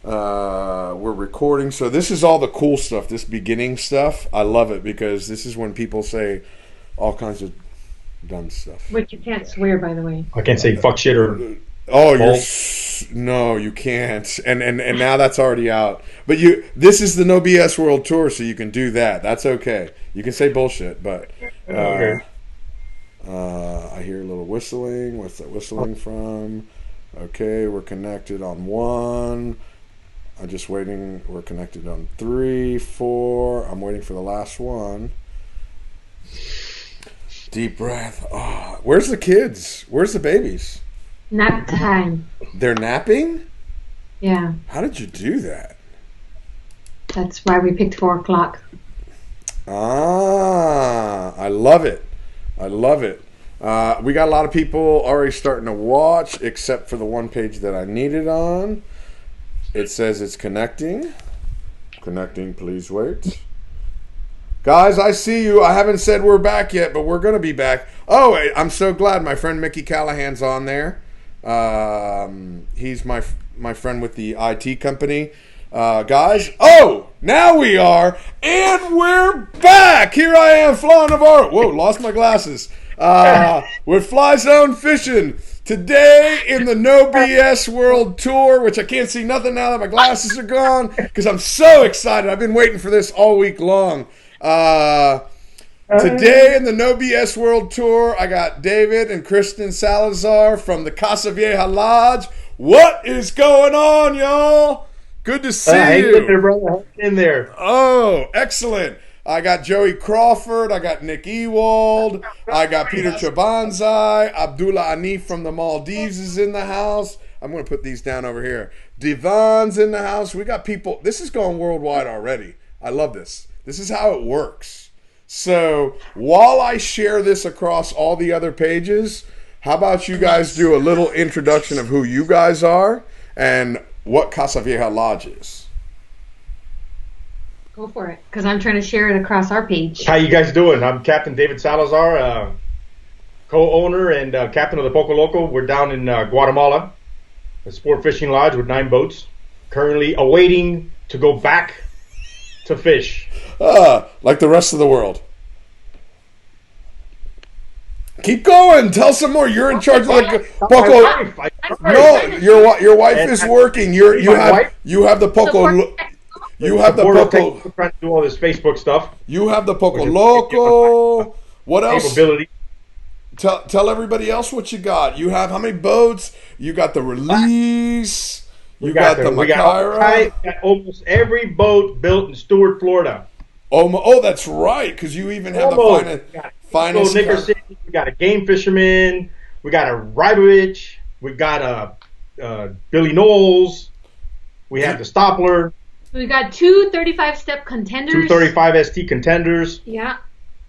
We're recording. So this is all the cool stuff, this beginning stuff. I love it because this is when people say all kinds of dumb stuff. Which you can't swear, by the way. I can't say fuck shit or... Oh, no, you can't. And now that's already out. But this is the No BS World Tour, so you can do that. That's okay. You can say bullshit, but I hear a little whistling. What's that whistling from? Okay, we're connected on 1. I'm just waiting. We're connected on 3, 4. I'm waiting for the last one. Deep breath. Oh, where's the kids? Where's the babies? Nap time. They're napping? Yeah. How did you do that? That's why we picked 4 o'clock. I love it. I love it. We got a lot of people already starting to watch, except for the one page that I need it on. It says it's connecting. Connecting, please wait. Guys, I see you. I haven't said we're back yet, but we're going to be back. Oh, I'm so glad my friend Mickey Callahan's on there. He's my friend with the IT company. Guys, now we are, and we're back. Here I am, flying Navarro. Whoa, lost my glasses. With Fly Zone Fishing today in the No BS World Tour, which I can't see nothing now that my glasses are gone because I'm so excited. I've been waiting for this all week long. Today in the No BS World Tour, I got David and Kristen Salazar from the Casa Vieja Lodge. What is going on, y'all? Good to see you. Hang in there, brother. Hang in there. Oh, excellent. I got Joey Crawford. I got Nick Ewald. I got Peter Chabanzai. Abdullah Anif from the Maldives is in the house. I'm going to put these down over here. Divan's in the house. We got people. This is going worldwide already. I love this. This is how it works. So while I share this across all the other pages, how about you guys do a little introduction of who you guys are and what Casa Vieja Lodge is? Go for it, because I'm trying to share it across our page. How you guys doing? I'm Captain David Salazar, co-owner and captain of the Poco Loco. We're down in Guatemala, a sport fishing lodge with 9 boats, currently awaiting to go back to fish. Like the rest of the world. Keep going. Tell some more. You're in charge of the Poco. No, your wife is working. You have the Poco. You have the Poco. Trying to do all this Facebook stuff. You have the Poco Loco. What else? Capability. Tell everybody else what you got. You have how many boats? You got the Release. You got the Macaira. We got almost every boat built in Stuart, Florida. Oh, that's right, because you even have the finest. We got a game fisherman. We got a Rybovich. We got a Billy Knowles. We have the Stoppler. We got 2 35-step contenders. 2 35 ST contenders. Yeah.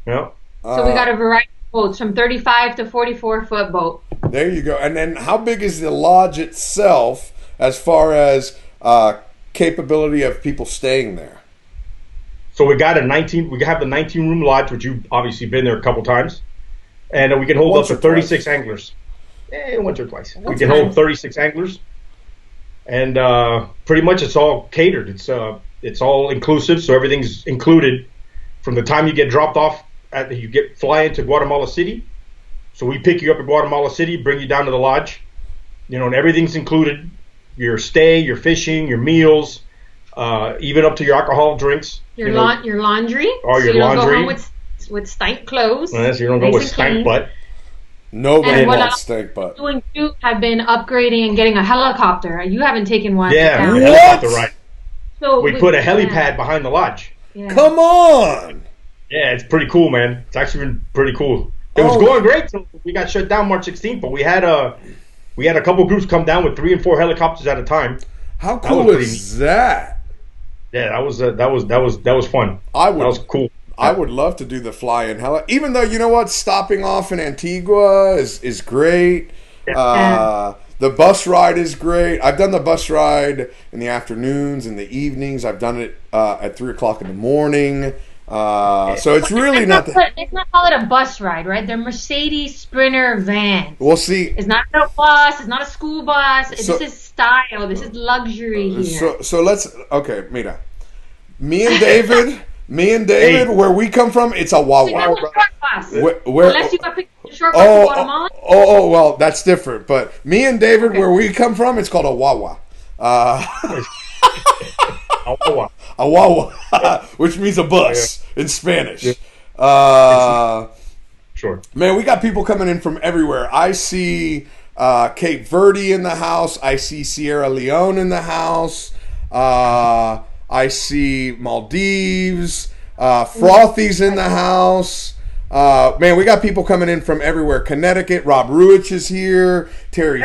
Yeah. So we got a variety of boats from 35 to 44-foot boat. There you go. And then how big is the lodge itself as far as capability of people staying there? So we got we have the 19-room lodge, which you've obviously been there a couple times. And we can hold up to 36 anglers. Once or twice. We can hold 36 anglers. And pretty much it's all catered. It's all inclusive, so everything's included from the time you get dropped off. You fly into Guatemala City. So we pick you up at Guatemala City, bring you down to the lodge. And everything's included. Your stay, your fishing, your meals, even up to your alcohol drinks. Your laundry. Or your laundry. You don't go home with stank clothes. Yes, you don't go with stank butt. Nobody wants stank butt. You have been upgrading and getting a helicopter. You haven't taken one. Yeah, what? Helicopter ride. So we put a helipad behind the lodge. Yeah. Come on. Yeah, it's pretty cool, man. It's actually been pretty cool. It was going great till we got shut down March 16th, but we had a couple groups come down with 3 and 4 helicopters at a time. How cool is that? Yeah, that was fun. That was cool. I would love to do the fly-in heli. Even though, you know what, stopping off in Antigua is great. Yeah. The bus ride is great. I've done the bus ride in the afternoons and the evenings. I've done it at 3 o'clock in the morning. So it's really not. Let's not call it a bus ride, right? They're Mercedes Sprinter vans. We'll see. It's not a bus. It's not a school bus. This is style. This is luxury here. So let's mira. Me and David, where we come from, it's a Wawa. Unless you got picked short bus in Guatemala. Well, that's different. But me and David, where we come from, it's called a Wawa. A Wawa, which means a bus in Spanish. Sure. Man, we got people coming in from everywhere. I see Cape Verde in the house. I see Sierra Leone in the house. I see Maldives. Frothy's in the house. Man, we got people coming in from everywhere. Connecticut. Rob Ruich is here. Terry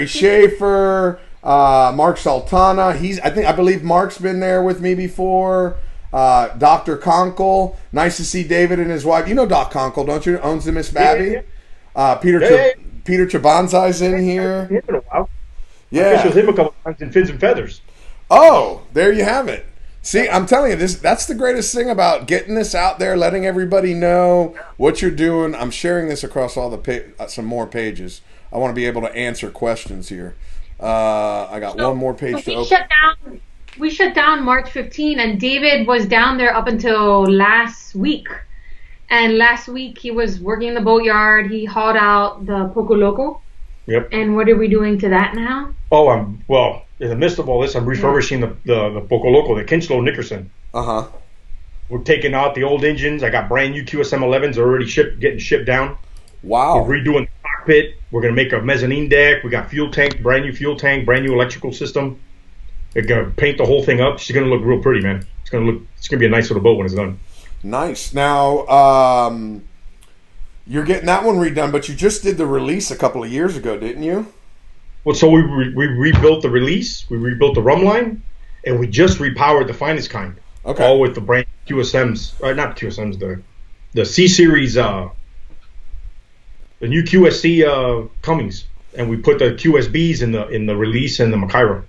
Schaefer. Mark Sultana. I believe Mark's been there with me before. Dr. Conkle. Nice to see David and his wife. You know Doc Conkle, don't you? Owns the Miss Babby. Peter Chabanzai's in here. Yeah. I fished with him a couple times in Fins and Feathers. Oh, there you have it. See, I'm telling you, that's the greatest thing about getting this out there, letting everybody know what you're doing. I'm sharing this across all some more pages. I want to be able to answer questions here. I got one more page to open. We shut down March 15, and David was down there up until last week. And last week he was working in the boatyard. He hauled out the Poco Loco. Yep. And what are we doing to that now? Oh, in the midst of all this, I'm refurbishing the Poco Loco, the Kinchlow Nickerson. Uh-huh. We're taking out the old engines. I got brand new QSM 11s already getting shipped down. Wow. We're redoing the cockpit. We're going to make a mezzanine deck. We got brand new fuel tank, brand new electrical system. They're going to paint the whole thing up. She's going to look real pretty, man. It's going to be a nice little boat when it's done. Nice. Now, you're getting that one redone, but you just did the release a couple of years ago, didn't you? Well, so we rebuilt the release, we rebuilt the rum line, and we just repowered the finest kind. Okay. All with the brand QSMs, not QSMs, the C series, the new QSC Cummings, and we put the QSBs in the release and the Macaira.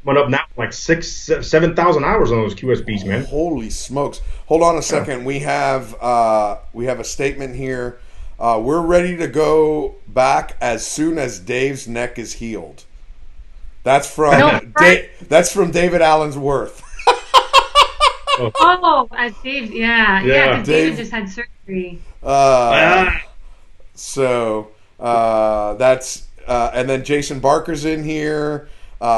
Went up now like 7,000 hours on those QSBs, man. Holy smokes! Hold on a second. We have a statement here. We're ready to go back as soon as Dave's neck is healed. That's from that's from David Allensworth. As Dave, yeah. David just had surgery. So that's and then Jason Barker's in here.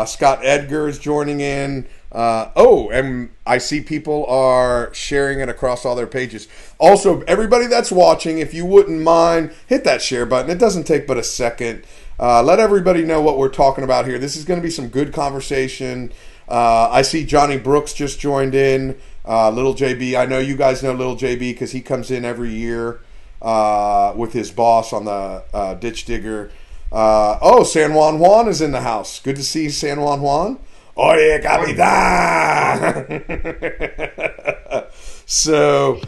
Scott Edgar is joining in. And I see people are sharing it across all their pages. Also, everybody that's watching, if you wouldn't mind, hit that share button. It doesn't take but a second. Let everybody know what we're talking about here. This is going to be some good conversation. I see Johnny Brooks just joined in. Little JB. I know you guys know Little JB because he comes in every year with his boss on the ditch digger. San Juan is in the house. Good to see San Juan. Oye, Capitan! So,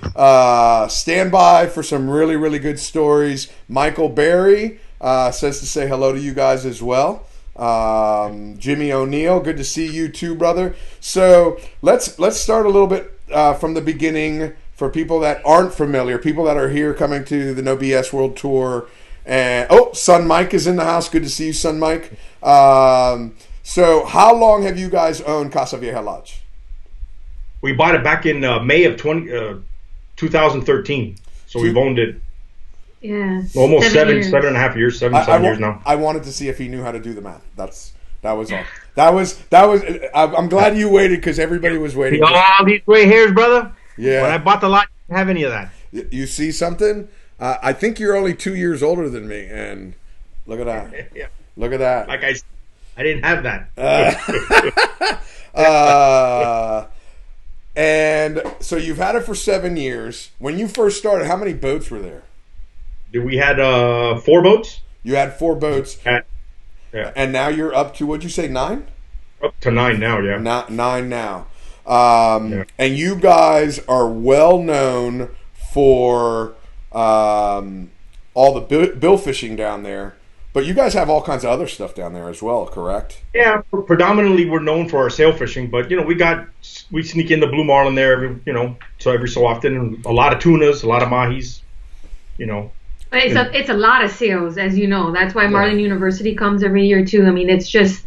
stand by for some really, really good stories. Michael Berry says to say hello to you guys as well. Jimmy O'Neill, good to see you too, brother. So, let's start a little bit from the beginning for people that aren't familiar, people that are here coming to the No BS World Tour. And Son Mike is in the house. Good to see you, Son Mike. So how long have you guys owned Casa Vieja Lodge? We bought it back in May of 2013. So we've owned it almost 7 and a half years, 7 years now. I wanted to see if he knew how to do the math. That was all. That was. I'm glad you waited because everybody was waiting. All these gray hairs, brother. Yeah. When I bought the lot, I didn't have any of that. You see something? I think you're only 2 years older than me, and look at that. Yeah. Look at that. Like I didn't have that. And so you've had it for 7 years. When you first started, how many boats were there? We had 4 boats. You had 4 boats. Yeah. And now you're up to, what'd you say, 9? Up to 9 now, yeah. 9 now. And you guys are well known for all the bill fishing down there. But you guys have all kinds of other stuff down there as well, correct? Yeah, predominantly we're known for our sail fishing, but we sneak in the blue marlin there every so often, and a lot of tunas, a lot of mahis, But But it's a lot of sales, as you know. That's why Marlin University comes every year too. I mean, it's just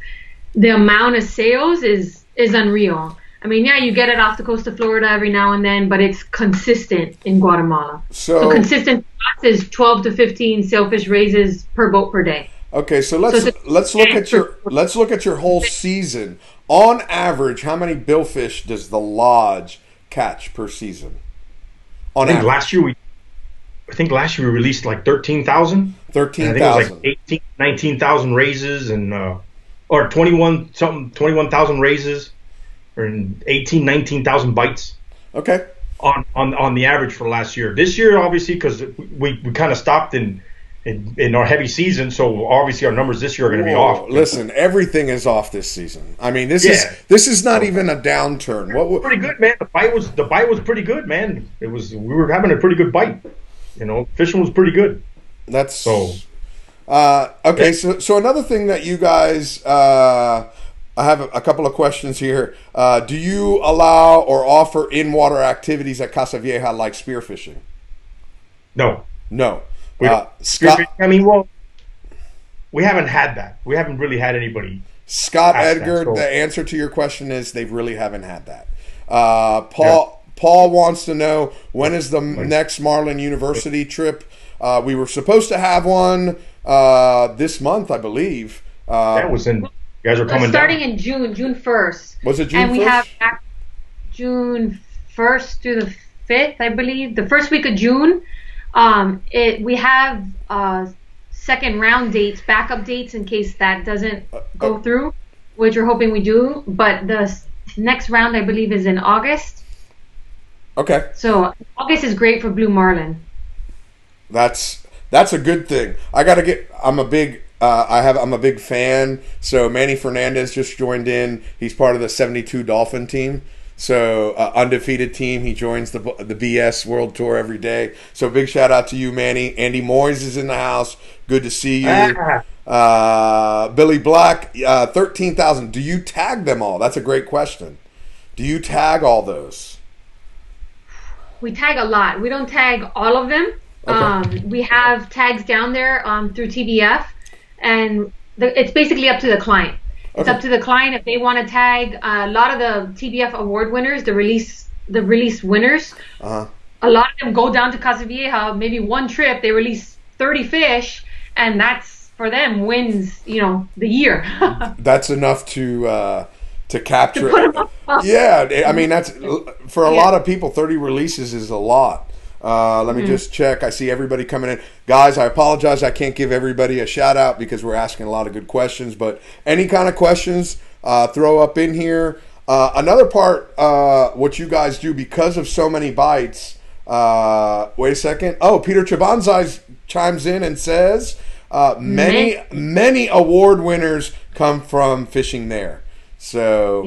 the amount of sales is unreal. I mean, yeah, you get it off the coast of Florida every now and then, but it's consistent in Guatemala. So consistent is 12 to 15 sailfish raises per boat per day. Okay, so let's look at your whole season. On average, how many billfish does the lodge catch per season? I think last year we released like 13,000. 13,000. I think it was like 18, 19,000 raises and or 21,000 raises, or 18, 19,000 bites. Okay. On the average for last year. This year, obviously, because we kind of stopped in our heavy season, so obviously our numbers this year are going to be off. Listen, everything is off this season. I mean, this is not even a downturn. What pretty good, man. The bite was pretty good, man. We were having a pretty good bite. You know, fishing was pretty good. That's so. Okay, so another thing that you guys, I have a couple of questions here. Do you allow or offer in-water activities at Casa Vieja like spearfishing? No. Scott, I mean, well, we haven't had that. We haven't really had anybody. Scott Edgar, the answer to your question is they really haven't had that. Paul wants to know, when is the next Marlin University trip? We were supposed to have one this month, I believe. That was in. You guys are coming starting down. in June 1st. Was it June 1st? And we have June 1st through the 5th, I believe. The first week of June. We have second round dates, backup dates in case that doesn't go through, which we're hoping we do. But the next round, I believe, is in August. Okay. So August is great for blue marlin. That's a good thing. I'm a big fan. So Manny Fernandez just joined in. He's part of the 72 Dolphin team. So undefeated team. He joins the BS World Tour every day. So big shout out to you, Manny. Andy Moyes is in the house. Good to see you. Billy Black, 13,000. Do you tag them all? That's a great question. Do you tag all those? We tag a lot. We don't tag all of them. Okay. We have tags down there through TBF, and it's basically up to the client. It's up to the client if they want to tag. A lot of the TBF award winners, the release winners, a lot of them go down to Casa Vieja. Maybe one trip they release 30 fish, and that's for them wins. The year. That's enough to capture. Yeah, I mean that's for a lot of people. 30 releases is a lot. Let me just check. I see everybody coming in. Guys, I apologize. I can't give everybody a shout out because we're asking a lot of good questions. But any kind of questions, throw up in here. Another part, what you guys do because of so many bites. Wait a second. Oh, Peter Chabanzai chimes in and says many award winners come from fishing there. So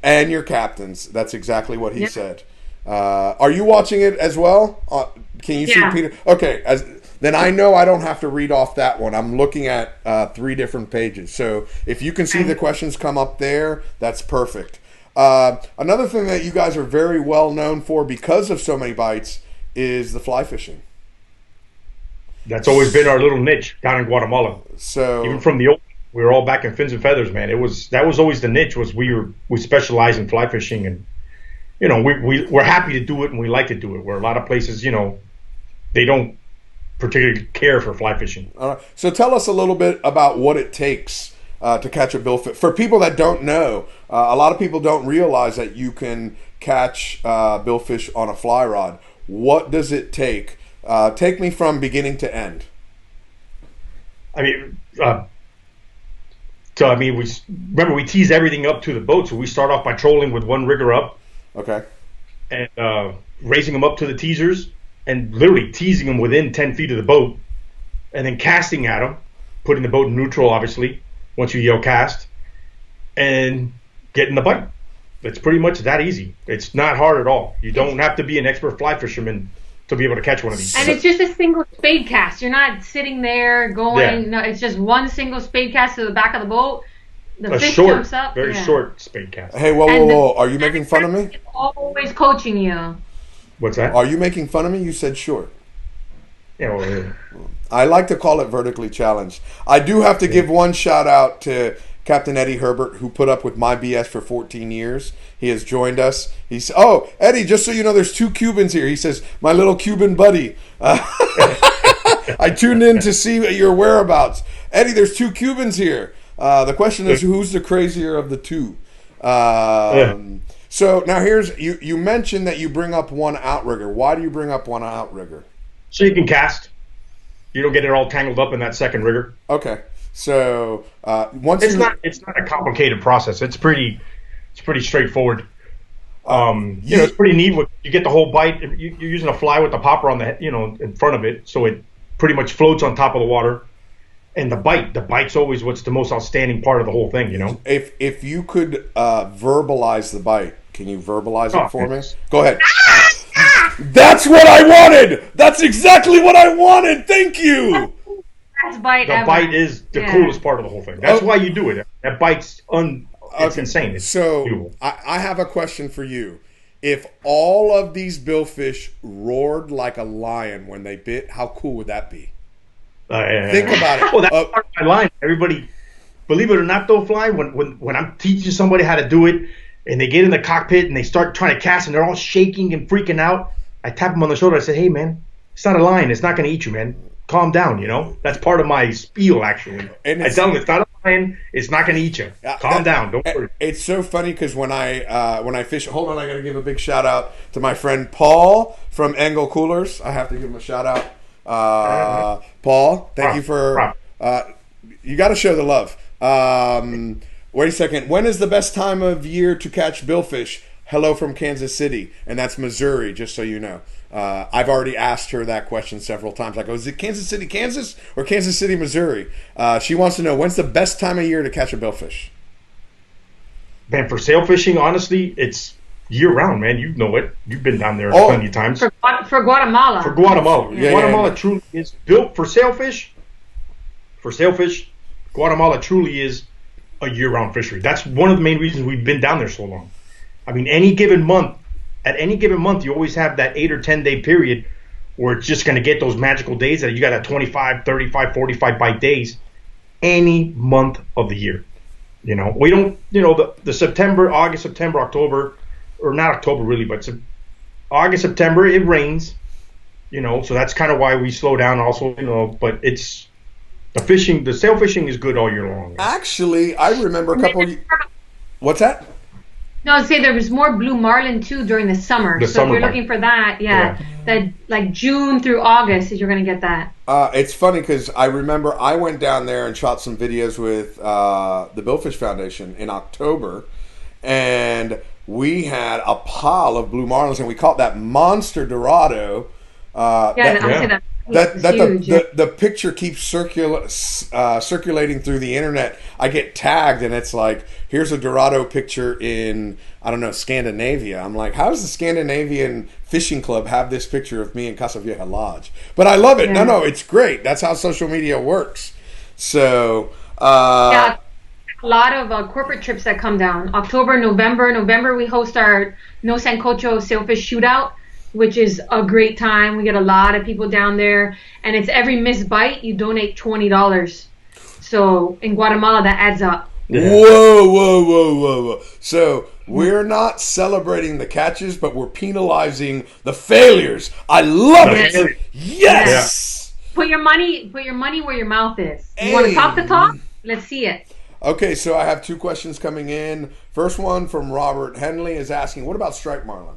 and your captains. That's exactly what he said. Are you watching it as well? Can you see Peter? Okay, then I know I don't have to read off that one. I'm looking at 3 different pages. So if you can see the questions come up there, that's perfect. Another thing that you guys are very well known for because of so many bites is the fly fishing. That's always been our little niche down in Guatemala. So even from the old, we were all back in Fins and Feathers, man. That was always the niche. We specialize in fly fishing, and we're happy to do it, and we like to do it. Where a lot of places, they don't particularly care for fly fishing. All right. So tell us a little bit about what it takes to catch a billfish. For people that don't know, a lot of people don't realize that you can catch billfish on a fly rod. What does it take? Take me from beginning to end. We tease everything up to the boat. So we start off by trolling with one rigger up. Okay. And raising them up to the teasers and literally teasing them within 10 feet of the boat, and then casting at them, putting the boat in neutral, obviously, once you yell cast, and getting the bite. It's pretty much that easy. It's not hard at all. You don't have to be an expert fly fisherman to be able to catch one of these. And it's just a single spade cast. You're not sitting there going, no, it's just one single spade cast to the back of the boat. The fish jumps up. Very short spade cast. Hey, whoa. Are you making fun of me? Always coaching you. What's that? Are you making fun of me? You said short. You know, I like to call it vertically challenged. I do have to give one shout out to Captain Eddie Herbert, who put up with my BS for 14 years. He has joined us. He's Eddie, just so you know, there's 2 Cubans here. He says, my little Cuban buddy. I tuned in to see your whereabouts. Eddie, there's 2 Cubans here. The question is, who's the crazier of the 2? So now here's, you mentioned that you bring up one outrigger. Why do you bring up one outrigger? So you can cast. You don't get it all tangled up in that second rigger. Okay. So it's not a complicated process. It's pretty straightforward. It's pretty neat. You get the whole bite. You're using a fly with the popper on the in front of it, so it pretty much floats on top of the water. And the bite's always what's the most outstanding part of the whole thing. If you could verbalize the bite, can you verbalize it for me? Go ahead. That's what I wanted. That's exactly what I wanted. Thank you. Bite is the coolest part of the whole thing. That's why you do it. That bite's it's insane. It's so I have a question for you. If all of these billfish roared like a lion when they bit, how cool would that be? Think about it. Well, that's part of my line. Everybody, believe it or not, though, Fly, when I'm teaching somebody how to do it, and they get in the cockpit and they start trying to cast and they're all shaking and freaking out, I tap them on the shoulder. I say, hey, man, it's not a lion. It's not going to eat you, man. Calm down, That's part of my spiel, actually. I tell them it's not a lion. It's not going to eat you. Calm down. Don't worry. It's so funny because when I fish, hold on, I got to give a big shout out to my friend Paul from Angle Coolers. I have to give him a shout out. Paul, thank you for you got to show the love. Wait a second. When is the best time of year to catch billfish? Hello from Kansas City, and that's Missouri, just so you know. I've already asked her that question several times. I go, is it Kansas City, Kansas, or Kansas City, Missouri? She wants to know, when's the best time of year to catch a billfish? Man, for sail fishing, honestly, it's year-round, man. You know it. You've been down there plenty of times. For Guatemala. For Guatemala. Yeah. Guatemala truly is built for sailfish. For sailfish, Guatemala truly is a year-round fishery. That's one of the main reasons we've been down there so long. I mean, at any given month, you always have that 8 or 10 day period where it's just going to get those magical days that you got a 25, 35, 45 bite days any month of the year. We don't, the September, August, September, October, or not October really, but August, September, it rains, so that's kind of why we slow down also, but it's the sail fishing is good all year long. Actually, I remember a couple what's that? No, I'd say there was more blue marlin too during the summer. So if you're looking for that, that like June through August, you're going to get that. It's funny because I remember I went down there and shot some videos with the Billfish Foundation in October, and we had a pile of blue marlins, and we caught that monster Dorado. The picture keeps circulating through the internet. I get tagged, and it's like, here's a Dorado picture in, I don't know, Scandinavia. I'm like, how does the Scandinavian Fishing Club have this picture of me in Casa Vieja Lodge? But I love it. Yeah. No, it's great. That's how social media works. So, a lot of corporate trips that come down. October, November, we host our No Sancocho Sailfish Shootout, which is a great time. We get a lot of people down there, and it's every missed bite, you donate $20. So in Guatemala, that adds up. Yeah. Whoa. So we're not celebrating the catches, but we're penalizing the failures. I love it. Yes. Yeah. Put your money where your mouth is. You want to talk the talk? Let's see it. Okay, so I have 2 questions coming in. First one from Robert Henley is asking, what about striped marlin?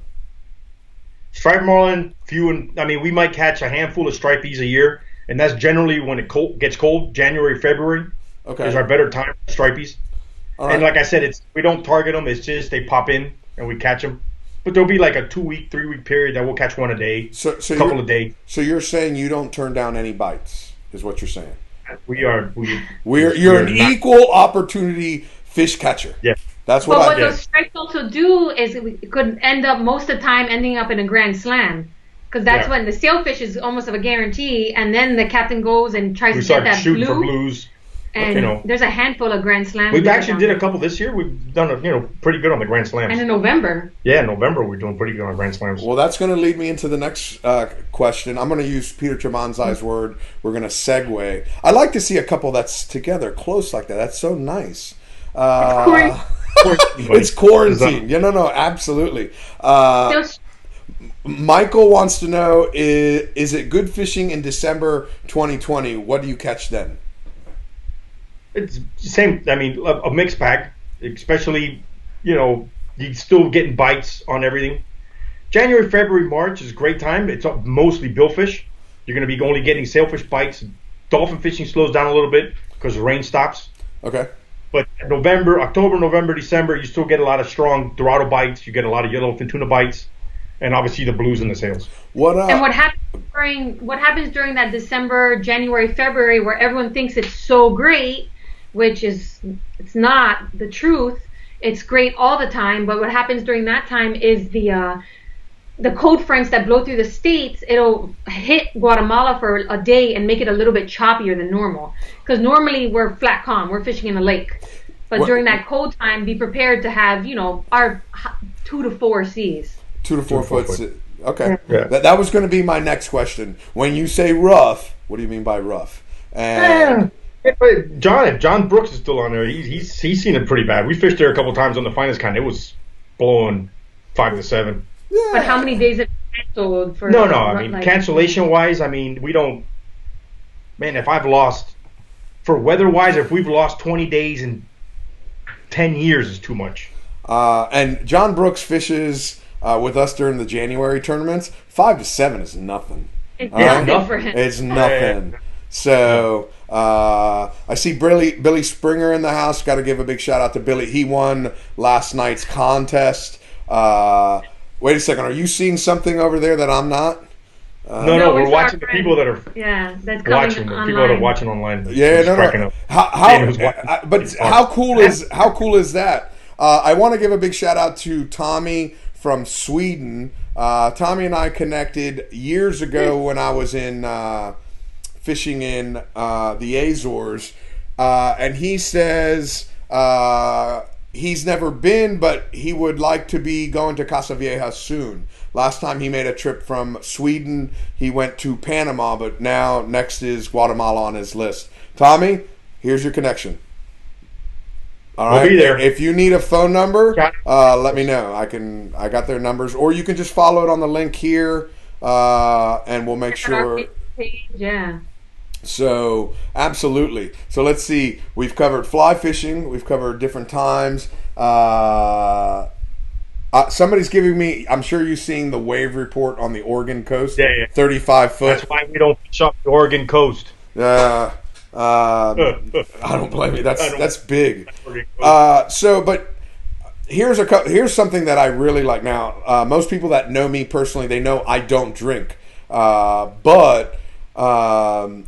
Striped marlin, we might catch a handful of stripies a year, and that's generally when it gets cold, January, February. Okay. Is our better time for stripies. All right. And like I said, we don't target them. It's just they pop in and we catch them. But there'll be like a 2-week, 3-week period that we'll catch one a day, a couple a day. So you're saying you don't turn down any bites, is what you're saying? You're an equal opportunity fish catcher. Yeah. That's what But what those stripes also do is it could end up most of the time ending up in a grand slam. Because that's when the sailfish is almost of a guarantee, and then the captain goes and tries to get that blue. For blues. And there's a handful of Grand Slams. We've actually did a couple this year. We've done pretty good on the Grand Slams. And in November. Yeah, in November we're doing pretty good on Grand Slams. Well, that's going to lead me into the next question. I'm going to use Peter Chabanzai's word. We're going to segue. I like to see a couple that's together, close like that. That's so nice. It's quarantine. Yeah, no, absolutely. Michael wants to know, is it good fishing in December 2020? What do you catch then? It's the same. I mean, a mixed bag, especially, you're still getting bites on everything. January, February, March is a great time. It's mostly billfish. You're going to be only getting sailfish bites. Dolphin fishing slows down a little bit because the rain stops. Okay. But October, November, December, you still get a lot of strong Dorado bites. You get a lot of yellowfin tuna bites, and obviously the blues and the sails. And what happens during that December, January, February, where everyone thinks it's so great, which it's not the truth. It's great all the time, but what happens during that time is the cold fronts that blow through the states, it'll hit Guatemala for a day and make it a little bit choppier than normal. Because normally we're flat calm, we're fishing in a lake. But during that cold time, be prepared to have, our 2 to 4 Cs. 2 to 4 foot. Okay. Yeah. That was going to be my next question. When you say rough, what do you mean by rough? And John Brooks is still on there. He's seen it pretty bad. We fished there a couple times on the finest kind. It was blowing 5 to 7. Yeah. But how many days have you canceled for? No. I mean, cancellation wise, we don't. Man, if I've lost, for weather wise, if we've lost 20 days in 10 years, is too much. And John Brooks fishes with us during the January tournaments. 5 to 7 is nothing. It's nothing for him. It's nothing. So I see Billy Springer in the house. Got to give a big shout out to Billy. He won last night's contest. Wait a second. Are you seeing something over there that I'm not? No, we're watching the people that are that's coming watching. The people that are watching online. Yeah, no. How cool is that? I want to give a big shout out to Tommy from Sweden. Tommy and I connected years ago when I was in fishing in the Azores, and he says he's never been, but he would like to be going to Casa Vieja soon. Last time he made a trip from Sweden, he went to Panama, but now next is Guatemala on his list. Tommy, here's your connection. All right. We'll be there. If you need a phone number, let me know. I got their numbers, or you can just follow it on the link here, and we'll make sure. Yeah. So, absolutely. So, let's see. We've covered fly fishing. We've covered different times. Somebody's giving me, I'm sure you're seeing the wave report on the Oregon coast. Yeah. 35 foot. That's why we don't fish up the Oregon coast. I don't blame you. That's big. But here's something that I really like. Now, most people that know me personally, they know I don't drink. But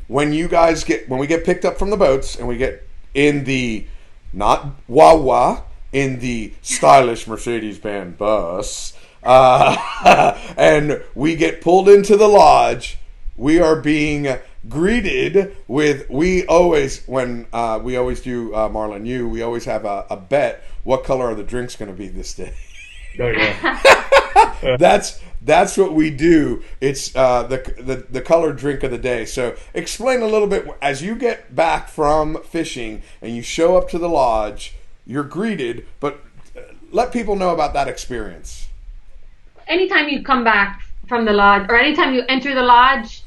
when we get picked up from the boats and we get in the not Wawa, in the stylish Mercedes-Benz bus, and we get pulled into the lodge, we are being greeted with, we always do, Marlin, we always have a bet, what color are the drinks going to be this day? Oh, yeah. That's what we do. It's the colored drink of the day. So explain a little bit, as you get back from fishing and you show up to the lodge, you're greeted, but let people know about that experience. Anytime you come back from the lodge, or anytime you enter the lodge,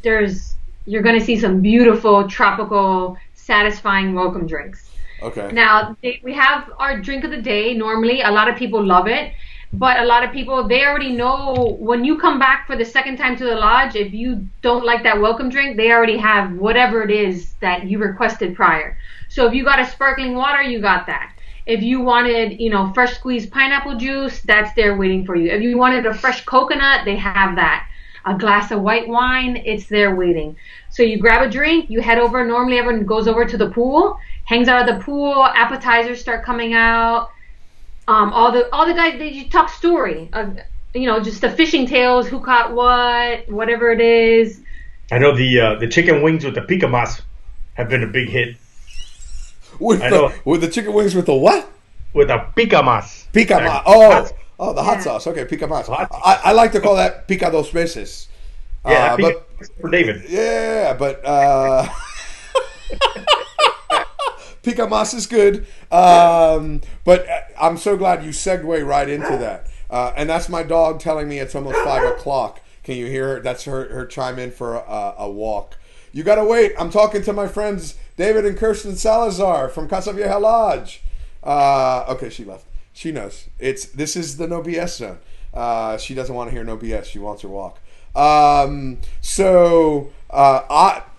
you're going to see some beautiful, tropical, satisfying welcome drinks. Okay. Now, we have our drink of the day. Normally, a lot of people love it. But a lot of people, they already know when you come back for the second time to the lodge, if you don't like that welcome drink, they already have whatever it is that you requested prior. So if you got a sparkling water, you got that. If you wanted, fresh squeezed pineapple juice, that's there waiting for you. If you wanted a fresh coconut, they have that. A glass of white wine, it's there waiting. So you grab a drink, you head over. Normally everyone goes over to the pool, hangs out at the pool, appetizers start coming out. All the guys, they talk story, just the fishing tales, who caught what, whatever it is. I know the chicken wings with the pica mas have been a big hit. with the chicken wings with the what? With a pica mas. Pica mas. Oh, the hot sauce. Okay, pica mas. I like to call that pica dos veces. Yeah, but for David. Yeah, but pica mas is good. But I'm so glad you segue right into that. And that's my dog telling me it's almost 5:00. Can you hear her? That's her chime in for a walk. You gotta wait. I'm talking to my friends David and Kristen Salazar from Casa Vieja Lodge. Okay, she left. She knows. This is the no BS zone. She doesn't want to hear no BS. She wants her walk.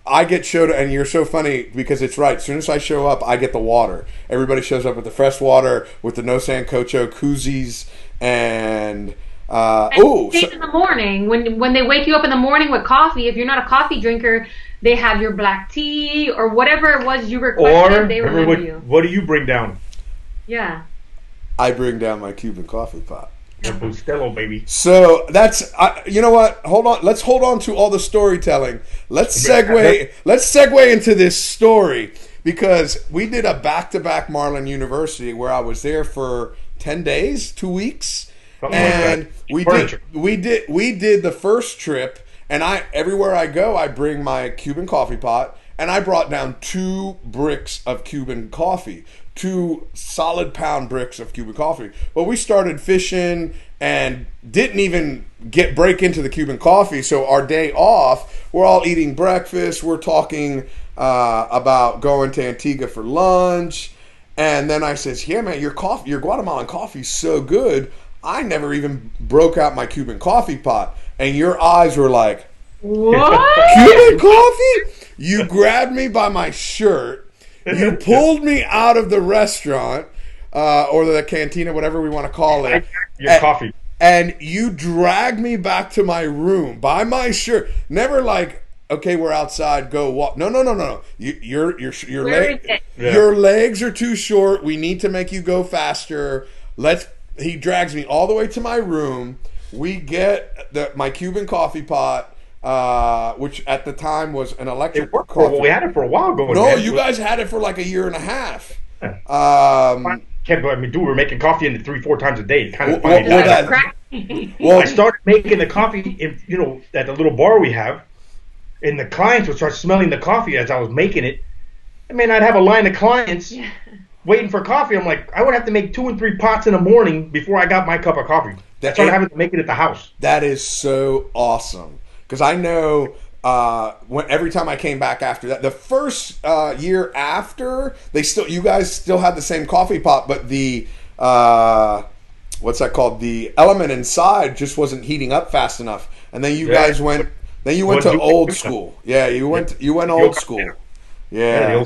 I get showed, and you're so funny because it's right. As soon as I show up, I get the water. Everybody shows up with the fresh water, with the no sancocho koozies, and in the morning when they wake you up in the morning with coffee. If you're not a coffee drinker, they have your black tea or whatever it was you requested. They remember you. What do you bring down? Yeah. I bring down my Cuban coffee pot. Bustelo, baby. So that's you know what? Hold on. Let's hold on to all the storytelling. Let's segue into this story because we did a back-to-back Marlin University where I was there for 10 days, 2 weeks, and we did the first trip. And everywhere I go, I bring my Cuban coffee pot, and I brought down 2 bricks of Cuban coffee. 2 solid pound bricks of Cuban coffee. Well, we started fishing and didn't even break into the Cuban coffee. So our day off, we're all eating breakfast. We're talking about going to Antigua for lunch. And then I says, yeah, man, your Guatemalan coffee's so good. I never even broke out my Cuban coffee pot. And your eyes were like, what? Cuban coffee? You grabbed me by my shirt. You pulled me out of the restaurant or the cantina, whatever we want to call it. Your coffee. And you dragged me back to my room by my shirt. Never like, okay, we're outside, go walk. No. Your legs are too short. We need to make you go faster. He drags me all the way to my room. We get my Cuban coffee pot. Which at the time was an electric. It worked we had it for a while going. No, you guys had it for like a year and a half. We were making coffee in 3-4 times a day. Kind of funny. I started making the coffee at the little bar we have, and the clients would start smelling the coffee as I was making it. I mean, I'd have a line of clients waiting for coffee. I'm like, I would have to make 2 and 3 pots in the morning before I got my cup of coffee. I started having to make it at the house. That is so awesome. Because I know every time I came back after that, the first year after, you guys still had the same coffee pot, but the what's that called? The element inside just wasn't heating up fast enough, and then you guys went. Then you went to old school. Yeah, you went old school. Yeah.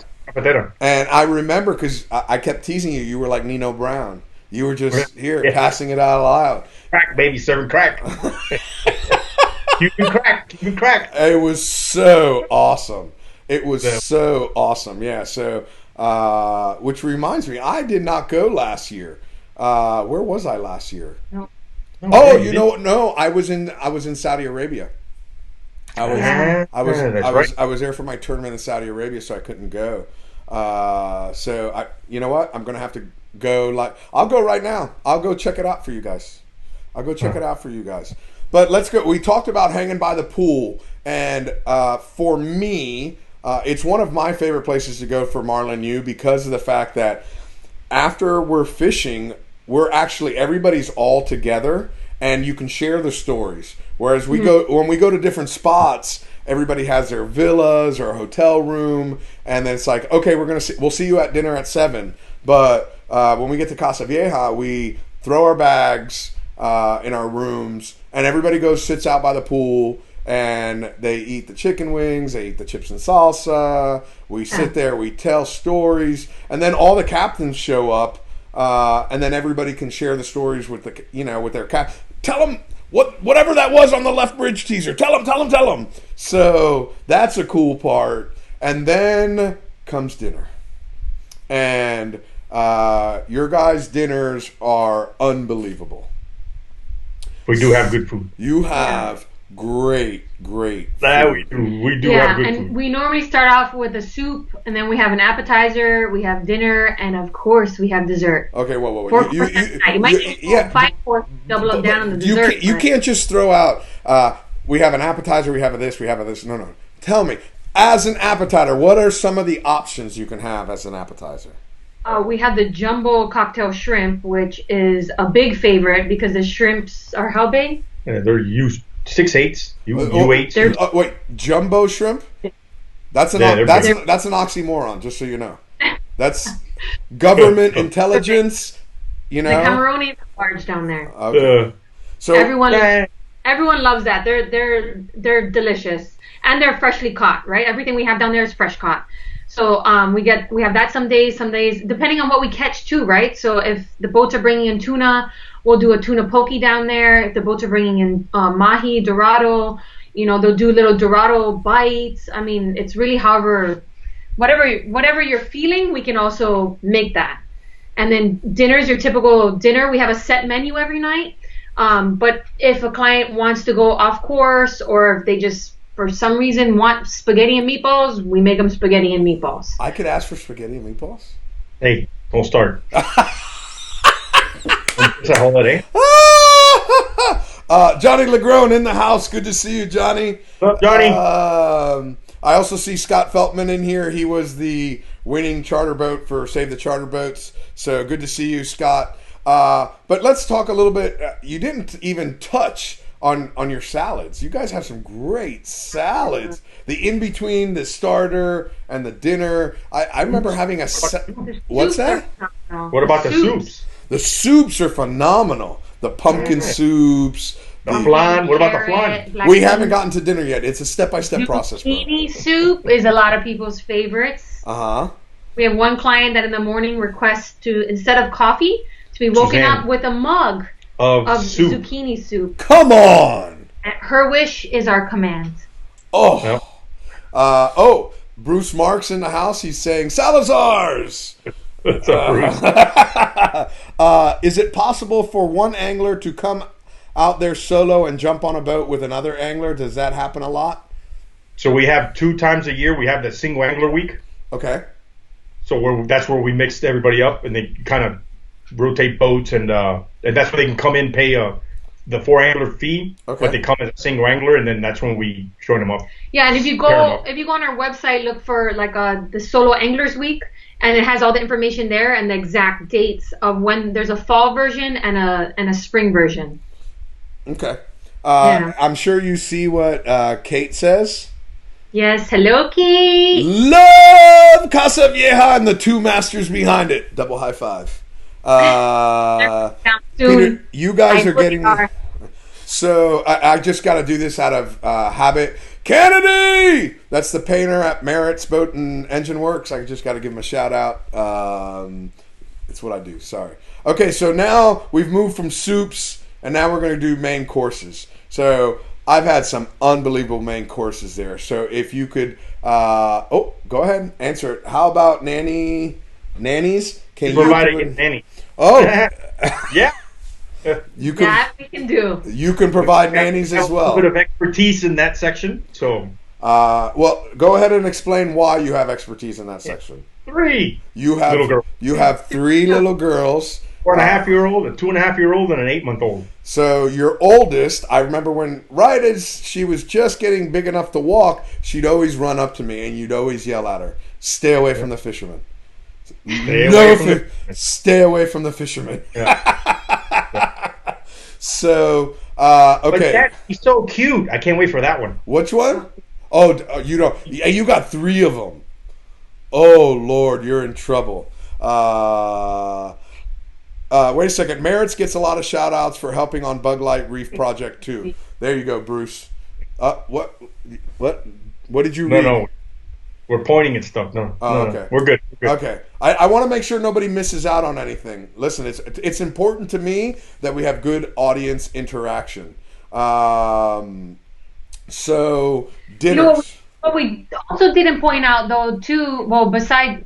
And I remember because I kept teasing you. You were like Nino Brown. You were just passing it out loud. Crack, baby, serving crack. You can crack. It was so awesome. So awesome. Yeah. So, which reminds me, I did not go last year. Where was I last year? No. You know what? No, I was in Saudi Arabia. I was there for my tournament in Saudi Arabia, so I couldn't go. So you know what? I'm gonna have to go. I'll go right now. I'll go check it out for you guys. But let's go. We talked about hanging by the pool, and for me, it's one of my favorite places to go for Marlin U because of the fact that after we're fishing, everybody's all together, and you can share the stories. Whereas when we go to different spots, everybody has their villas or a hotel room, and then it's like, okay, we'll see you at dinner at 7. But when we get to Casa Vieja, we throw our bags in our rooms, and everybody sits out by the pool, and they eat the chicken wings, they eat the chips and salsa. We sit there, we tell stories, and then all the captains show up, and then everybody can share the stories with with their cap. Tell them whatever that was on the left bridge teaser. Tell them. So that's a cool part, and then comes dinner, and your guys' dinners are unbelievable. We do have good food. You have Great. That we do. We do have good food. We normally start off with a soup, and then we have an appetizer, we have dinner, and of course we have dessert. Okay, whoa. You might need 5 course, double up down on the dessert. You can't just throw out, we have an appetizer, we have a this, we have a this. No. Tell me, as an appetizer, what are some of the options you can have as an appetizer? We have the jumbo cocktail shrimp, which is a big favorite because the shrimps are how big? Yeah, they're used 6/8, U8. Wait, jumbo shrimp? That's an oxymoron, just so you know. That's government intelligence, you know. The Cameroonians are large down there. Okay. So everyone loves that. They're delicious and they're freshly caught, right? Everything we have down there is fresh caught. So we have that some days depending on what we catch too, right? So if the boats are bringing in tuna, we'll do a tuna poke down there. If the boats are bringing in mahi, dorado, they'll do little dorado bites. I mean, it's really whatever you're feeling, we can also make that. And then dinner's your typical dinner. We have a set menu every night. But if a client wants to go off course, or if they just for some reason want spaghetti and meatballs, we make them spaghetti and meatballs. I could ask for spaghetti and meatballs? Hey, don't start. It's a holiday. Johnny Legrone in the house. Good to see you, Johnny. What's up, Johnny? I also see Scott Feltman in here. He was the winning charter boat for Save the Charter Boats. So good to see you, Scott. But let's talk a little bit. You didn't even touch on your salads. You guys have some great salads. The in-between, the starter, and the dinner. I remember having what's that? What about the soups? The soups are phenomenal. The pumpkin soups. The flan. What about the flan? We haven't gotten to dinner yet. It's a step-by-step process. Zucchini soup is a lot of people's favorites. Uh-huh. We have one client that in the morning requests to, instead of coffee, to be woken up with a mug of zucchini soup. Come on! And her wish is our command. Oh. Yep. Bruce Marks in the house. He's saying, Salazar's! What's up, Bruce? Is it possible for one angler to come out there solo and jump on a boat with another angler? Does that happen a lot? So we have 2 times a year. We have the single angler week. Okay. So that's where we mix everybody up, and they kind of rotate boats, and that's where they can come in, pay the 4 angler fee, but they come as a single angler, and then that's when we join them up. Yeah, and if you go on our website, look for the Solo Anglers Week, and it has all the information there and the exact dates of when there's a fall version and a spring version. Okay. I'm sure you see what Kate says. Yes, hello, Kate. Love Casa Vieja and the 2 masters behind it. Double high five. Peter, you guys are getting me. So I just got to do this out of habit. Kennedy! That's the painter at Merritt's Boat and Engine Works. I just got to give him a shout out. It's what I do. Sorry. Okay, so now we've moved from soups, and now we're going to do main courses. So I've had some unbelievable main courses there. So if you could, go ahead and answer it. How about nannies? Can you provide a nanny? Oh, yeah. You can. That we can do. You can provide nannies as well. A little bit of expertise in that section. So, well, go ahead and explain why you have expertise in that section. 3 little girls. You have 3 little girls. 4.5-year-old, a 2.5-year-old, and an 8-month-old. So your oldest, I remember when, right as she was just getting big enough to walk, she'd always run up to me, and you'd always yell at her, "Stay away from the fisherman." Stay away from the fisherman. Yeah. So, okay. But Dad, he's so cute. I can't wait for that one. Which one? Oh, you don't. You got 3 of them. Oh Lord, you're in trouble. Wait a second. Merritt's gets a lot of shout outs for helping on Bug Light Reef Project 2. There you go, Bruce. What did you read? No. We're pointing at stuff. No. Okay. We're good. Okay. I want to make sure nobody misses out on anything. Listen, it's important to me that we have good audience interaction. So dinners. What we also didn't point out though too. Well, besides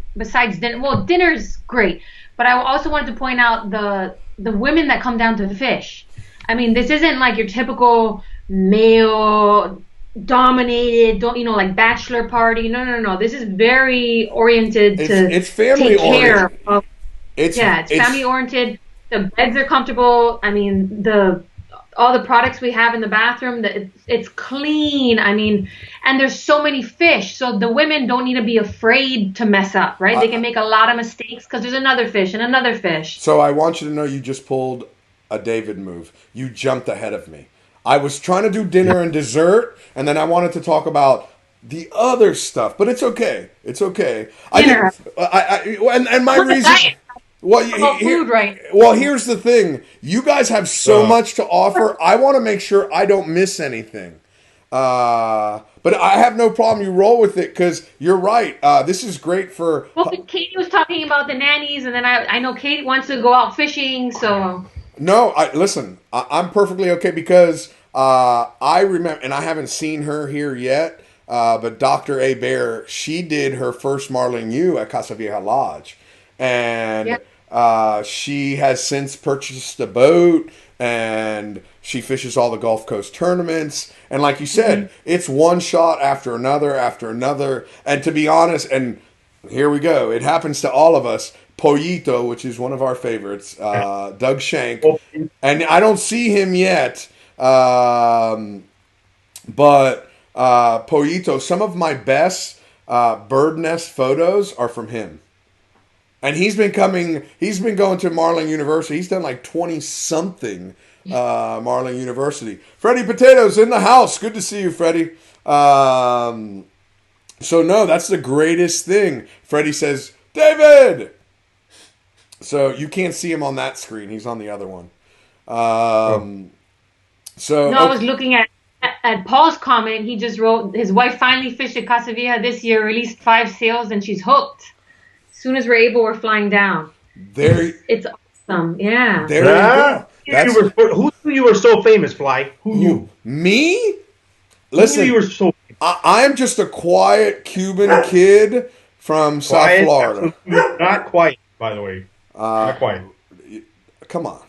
dinner. Well, dinner's great, but I also wanted to point out the women that come down to fish. I mean, this isn't like your typical male dominated, like bachelor party. No. This is very oriented to it's family take care oriented. of. It's family oriented. The beds are comfortable. I mean, all the products we have in the bathroom, it's clean. I mean, and there's so many fish, so the women don't need to be afraid to mess up, right? They can make a lot of mistakes because there's another fish and another fish. So I want you to know you just pulled a David move. You jumped ahead of me. I was trying to do dinner and dessert, and then I wanted to talk about the other stuff, but it's okay. It's okay. Dinner. And my reason. Well, here's the thing. You guys have so much to offer. I want to make sure I don't miss anything. But I have no problem. You roll with it because you're right. This is great for. Well, Katie was talking about the nannies, and then I know Katie wants to go out fishing, so. No, listen. I'm perfectly okay because I remember, and I haven't seen her here yet. But Dr. A. Bear, she did her first Marlin U at Casa Vieja Lodge. And she has since purchased a boat, and she fishes all the Gulf Coast tournaments. And like you said, it's one shot after another. And to be honest, and here we go, it happens to all of us. Pollito, which is one of our favorites, Doug Shank. And I don't see him yet, but Pollito, some of my best bird nest photos are from him. And he's been going to Marlin University. He's done like 20-something Marlin University. Freddie Potato's in the house. Good to see you, Freddie. So, no, that's the greatest thing. Freddie says, David! So, you can't see him on that screen. He's on the other one. I was looking at Paul's comment. He just wrote, his wife finally fished at Casa Vieja this year, released 5 sails, and she's hooked. As soon as we're able, we're flying down. It's awesome, yeah. There you go. Who knew you were so famous, Fly? Who knew? Me? Listen, you were so famous? I'm just a quiet Cuban kid from South Florida. Not quiet, by the way. Not quiet. Come on.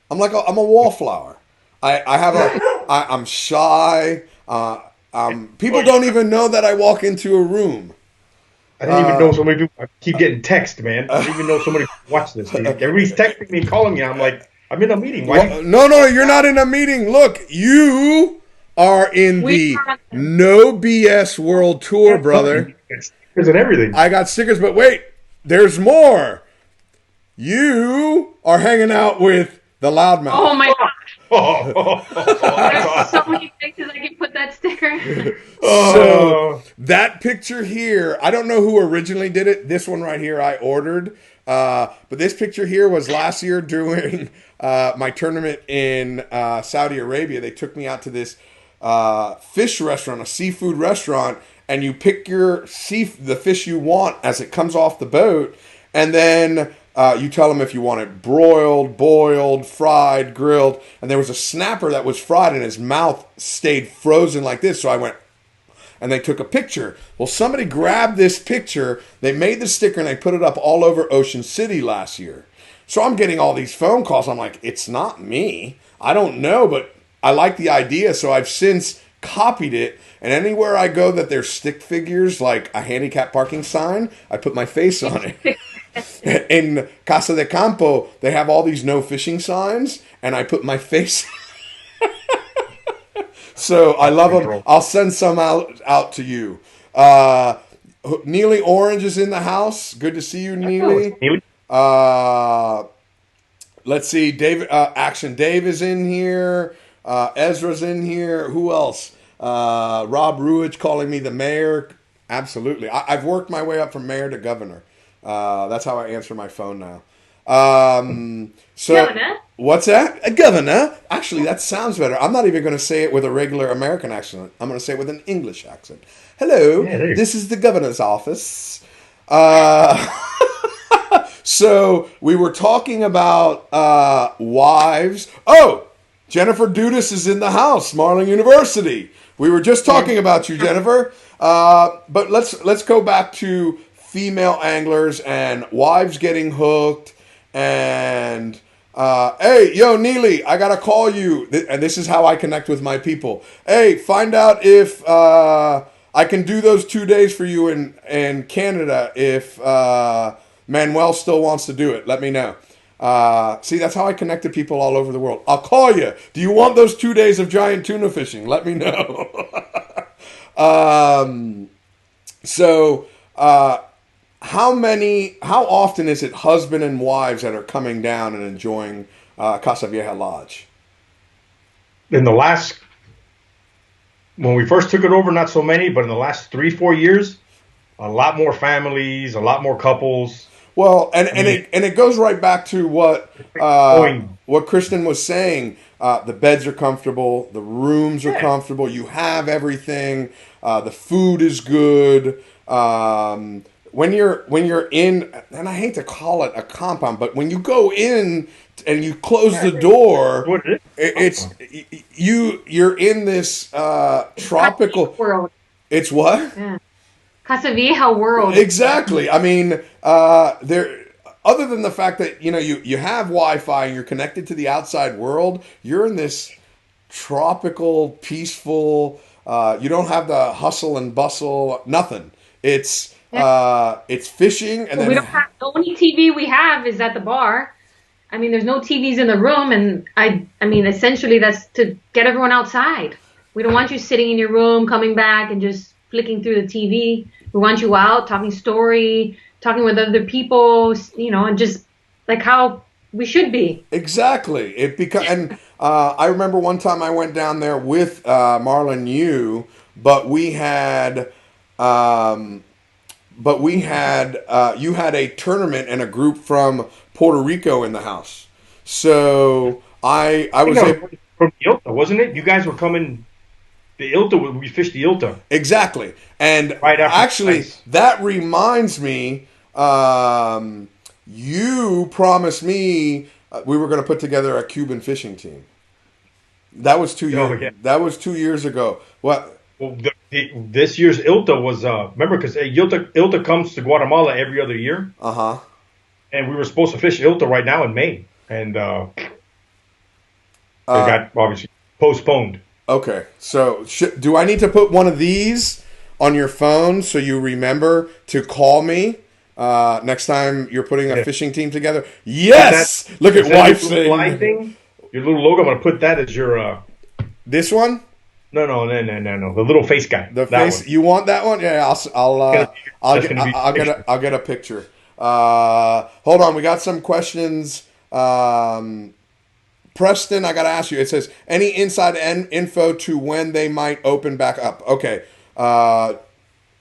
I'm a wallflower. I'm shy. People don't even know that I walk into a room. I didn't even know so many people. I keep getting text, man. I didn't even know somebody watched this. Dude. Everybody's texting me, calling me. I'm like, I'm in a meeting. No, you're not in a meeting. Look, you are in the No BS World Tour, brother. Stickers and everything. I got stickers, but wait, there's more. You are hanging out with the loudmouth. Oh my gosh. There's so many places I can put that sticker. So that picture here, I don't know who originally did it. This one right here I ordered. But this picture here was last year during my tournament in Saudi Arabia. They took me out to this fish restaurant, a seafood restaurant, and you pick the fish you want as it comes off the boat, and then you tell them if you want it broiled, boiled, fried, grilled. And there was a snapper that was fried and his mouth stayed frozen like this. So I went, and they took a picture. Well, somebody grabbed this picture. They made the sticker and they put it up all over Ocean City last year. So I'm getting all these phone calls. I'm like, it's not me. I don't know, but I like the idea. So I've since copied it. And anywhere I go that there's stick figures, like a handicap parking sign, I put my face on it. In Casa de Campo, they have all these no fishing signs, and I put my face. So I love them. I'll send some out to you. Neely Orange is in the house. Good to see you, Neely. Let's see. David, Action Dave is in here. Ezra's in here. Who else? Rob Ruich calling me the mayor. Absolutely. I've worked my way up from mayor to governor. That's how I answer my phone now. Governor? What's that? Governor? Actually, that sounds better. I'm not even going to say it with a regular American accent. I'm going to say it with an English accent. Hello, this is the governor's office. So we were talking about wives. Oh, Jennifer Dudas is in the house, Marlin University. We were just talking about you, Jennifer. But let's go back to female anglers and wives getting hooked and Hey, yo, Neely, I gotta call you, and this is how I connect with my people. Hey, find out if I can do those 2 days for you in Canada. If Manuel still wants to do it, let me know. See, that's how I connect to people all over the world. I'll call you. Do you want those 2 days of giant tuna fishing? Let me know. So, how often is it husband and wives that are coming down and enjoying Casa Vieja Lodge? In the last, when we first took it over, not so many, but in the last 3-4 years, a lot more families, a lot more couples. Well, and it goes right back to what Kristen was saying. The beds are comfortable, the rooms are comfortable. You have everything. The food is good. When you're in, and I hate to call it a compound, but when you go in and you close the door, you're in this tropical world. It's what? Yeah. Casa Vieja world. Exactly. I mean, other than the fact that you have Wi-Fi and you're connected to the outside world, you're in this tropical, peaceful. You don't have the hustle and bustle. Nothing. It's fishing, and then we don't have the only TV we have is at the bar. I mean, there's no TVs in the room, and I mean, essentially that's to get everyone outside. We don't want you sitting in your room, coming back, and just flicking through the TV. We want you out, talking story, talking with other people, and just like how we should be. Exactly. I remember one time I went down there with Marlin, but we had. You had a tournament and a group from Puerto Rico in the house. So I was able, from the Ilta, wasn't it? You guys were coming. The Ilta, we fished the Ilta. Exactly. And right after actually, that reminds me, you promised me we were going to put together a Cuban fishing team. That was 2 years. Yeah. That was 2 years ago. What? Well, this year's Ilta was remember because Ilta comes to Guatemala every other year. And we were supposed to fish Ilta right now in May, and it got obviously postponed. Okay, so do I need to put one of these on your phone so you remember to call me next time you're putting a fishing team together? Yes! Look at wife saying. Your little logo, I'm going to put that as your... This one? No. The little face guy. The face. One. You want that one? Yeah, I'll get a picture. Hold on, we got some questions. Preston, I got to ask you. It says, any inside info to when they might open back up? Okay.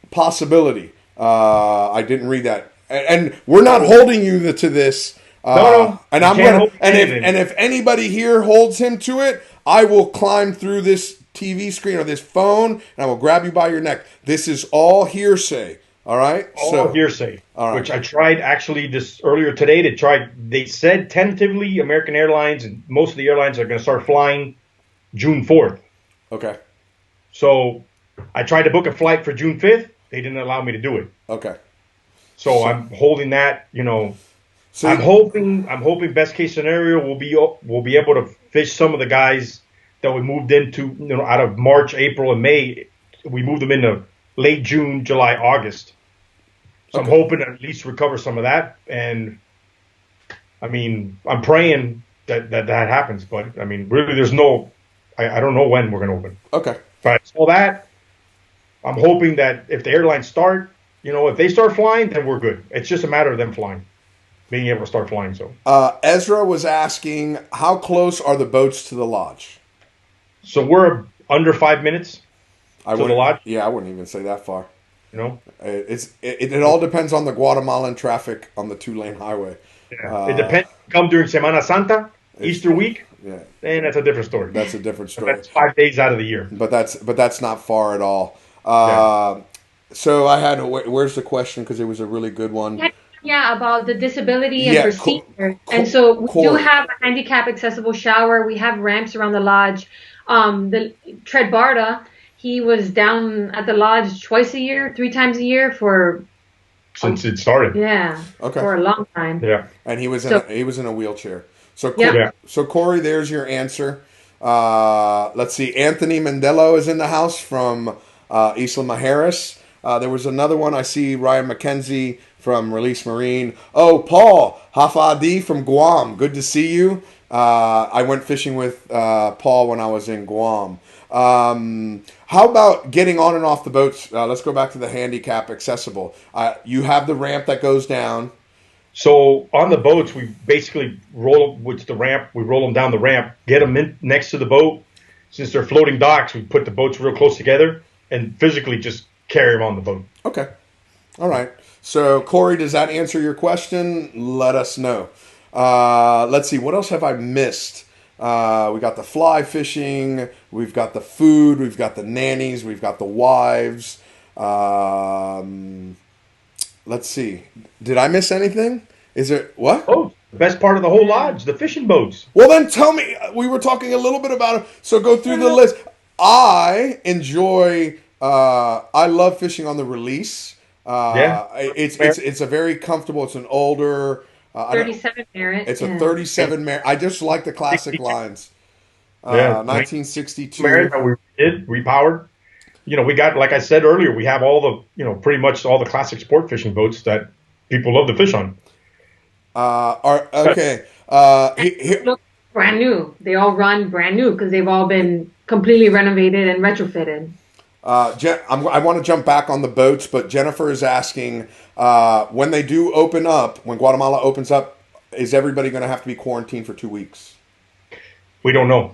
Possibility. I didn't read that. And we're not holding you to this. No. And I'm gonna. And if anybody here holds him to it, I will climb through this TV screen or this phone, and I will grab you by your neck. This is all hearsay. All right? All hearsay. All right. Which I tried actually this earlier today to try. They said tentatively American Airlines and most of the airlines are going to start flying June 4th. Okay. So I tried to book a flight for June 5th. They didn't allow me to do it. Okay. So I'm holding that, So I'm hoping best case scenario we'll be able to fish some of the guys that we moved into, out of March, April, and May. We moved them into late June, July, August. So I'm hoping to at least recover some of that. And I mean, I'm praying that happens. But I mean, really, there's I don't know when we're going to open. Okay. But all that, I'm hoping that if the airlines start, if they start flying, then we're good. It's just a matter of them flying, being able to start flying. So Ezra was asking, how close are the boats to the lodge? So we're under 5 minutes to the lodge. Yeah, I wouldn't even say that far. It all depends on the Guatemalan traffic on the 2-lane highway. Yeah. It depends. Come during Semana Santa, Easter week. Yeah, and that's a different story. That's a different story. That's 5 days out of the year. But that's not far at all. So I had. Where's the question? Because it was a really good one. Yeah, about the disability and procedure. And so we do have a handicap accessible shower. We have ramps around the lodge. The Tread Barda, he was down at the lodge twice a year, 3 times a year for since it started. Yeah. Okay. For a long time. Yeah. And he was in a wheelchair. So Yeah. So Corey, there's your answer. Let's see. Anthony Mandelo is in the house from Isla Mujeres. There was another one. I see Ryan McKenzie from Release Marine. Oh, Paul Hafadi from Guam. Good to see you. I went fishing with Paul when I was in Guam. How about getting on and off the boats? Let's go back to the handicap accessible. You have the ramp that goes down. So on the boats, we basically roll with the ramp. We roll them down the ramp, get them in next to the boat. Since they're floating docks, we put the boats real close together and physically just carry them on the boat. Okay. All right. So, Corey, does that answer your question? Let us know. Let's see. What else have I missed? We got the fly fishing. We've got the food. We've got the nannies. We've got the wives. Let's see. Did I miss anything? Is there what? Oh, the best part of the whole lodge, the fishing boats. Well, then tell me. We were talking a little bit about it. So go through the list. I enjoy. I love fishing on the Release. It's a very comfortable. It's an older. 37 Merit. It's a 37 Merit. I just like the classic lines. 1962. Merit that we did repowered. We got, like I said earlier, we have all the, pretty much all the classic sport fishing boats that people love to fish on. Okay. Look brand new. They all run brand new because they've all been completely renovated and retrofitted. I want to jump back on the boats, but Jennifer is asking, when they do open up, when Guatemala opens up, is everybody going to have to be quarantined for 2 weeks? We don't know.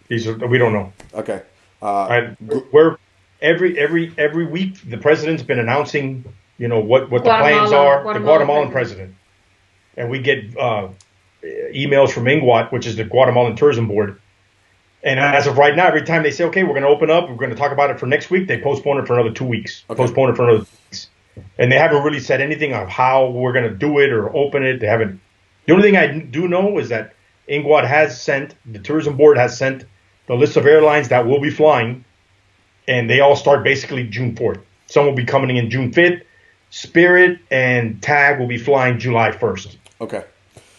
We don't know. Okay. We're every week the president's been announcing, what the plans are. The Guatemalan president, and we get emails from INGWAT, which is the Guatemalan Tourism Board. And as of right now, every time they say, okay, we're going to open up, we're going to talk about it for next week, they postpone it for another 2 weeks. Okay. And they haven't really said anything of how we're going to do it or open it. They haven't. The only thing I do know is that INGWAT has sent, the tourism board has sent the list of airlines that will be flying, and they all start basically June 4th. Some will be coming in June 5th. Spirit and TAG will be flying July 1st. Okay.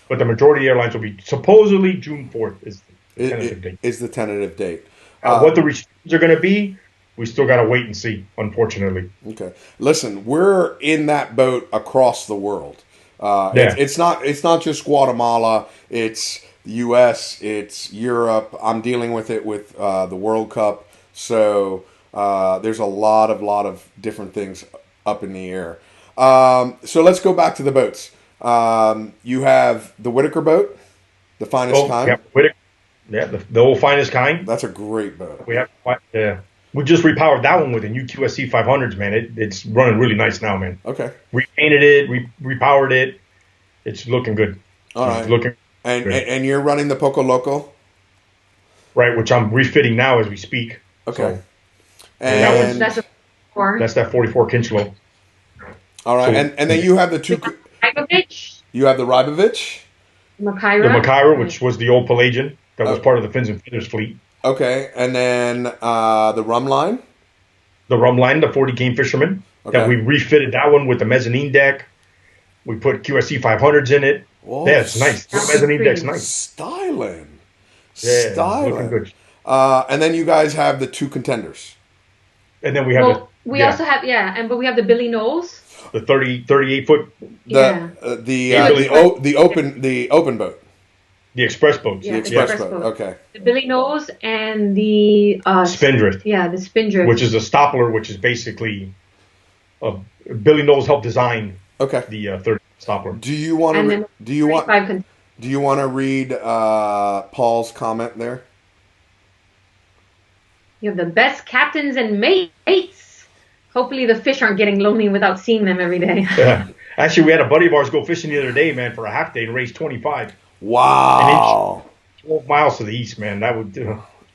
But the majority of airlines will be supposedly June 4th is the tentative date. Is the tentative date. What the restrictions are going to be, we still got to wait and see, unfortunately. Okay. Listen, we're in that boat across the world. It's not just Guatemala. It's the U.S., it's Europe. I'm dealing with it with the World Cup. So there's a lot of different things up in the air. So let's go back to the boats. You have the Whitaker boat, the finest kind. Yeah, Whitaker. Yeah, the old finest kind. That's a great boat. We just repowered that one with the new QSC 500s, man. It's running really nice now, man. Okay. Repainted it, repowered it. It's looking good. All right. And you're running the Poco Loco? Right, which I'm refitting now as we speak. Okay. So, and that's that 44 Kinchlow. All right. So, and then you have the two. Rybovich. You have the Rybovich. Machaira. The Machaira, which was the old Pelagian that was part of the Fins and Feathers fleet. Okay. And then the Rum Line. The Rum Line, the 40 Game Fisherman. Okay. That we refitted that one with the mezzanine deck. We put QSC 500s in it. Whoa, yeah, it's nice. The mezzanine deck's nice. Styling. Yeah, looking good. And then you guys have the two contenders. And then we have also have but we have the Billy Knowles. The 38 foot. The open boat. The express boats. Yeah, the express boat. Okay. The Billy Knowles and the Spindrift. Yeah, the Spindrift. Which is a Stoppler, which is basically Billy Knowles helped design. Okay. The third Stoppler. Do you want to read Paul's comment there? You have the best captains and mates. Hopefully the fish aren't getting lonely without seeing them every day. Yeah. Actually, we had a buddy of ours go fishing the other day, man, for a half day and raise 25. Wow. 12 miles to the east, man. That would.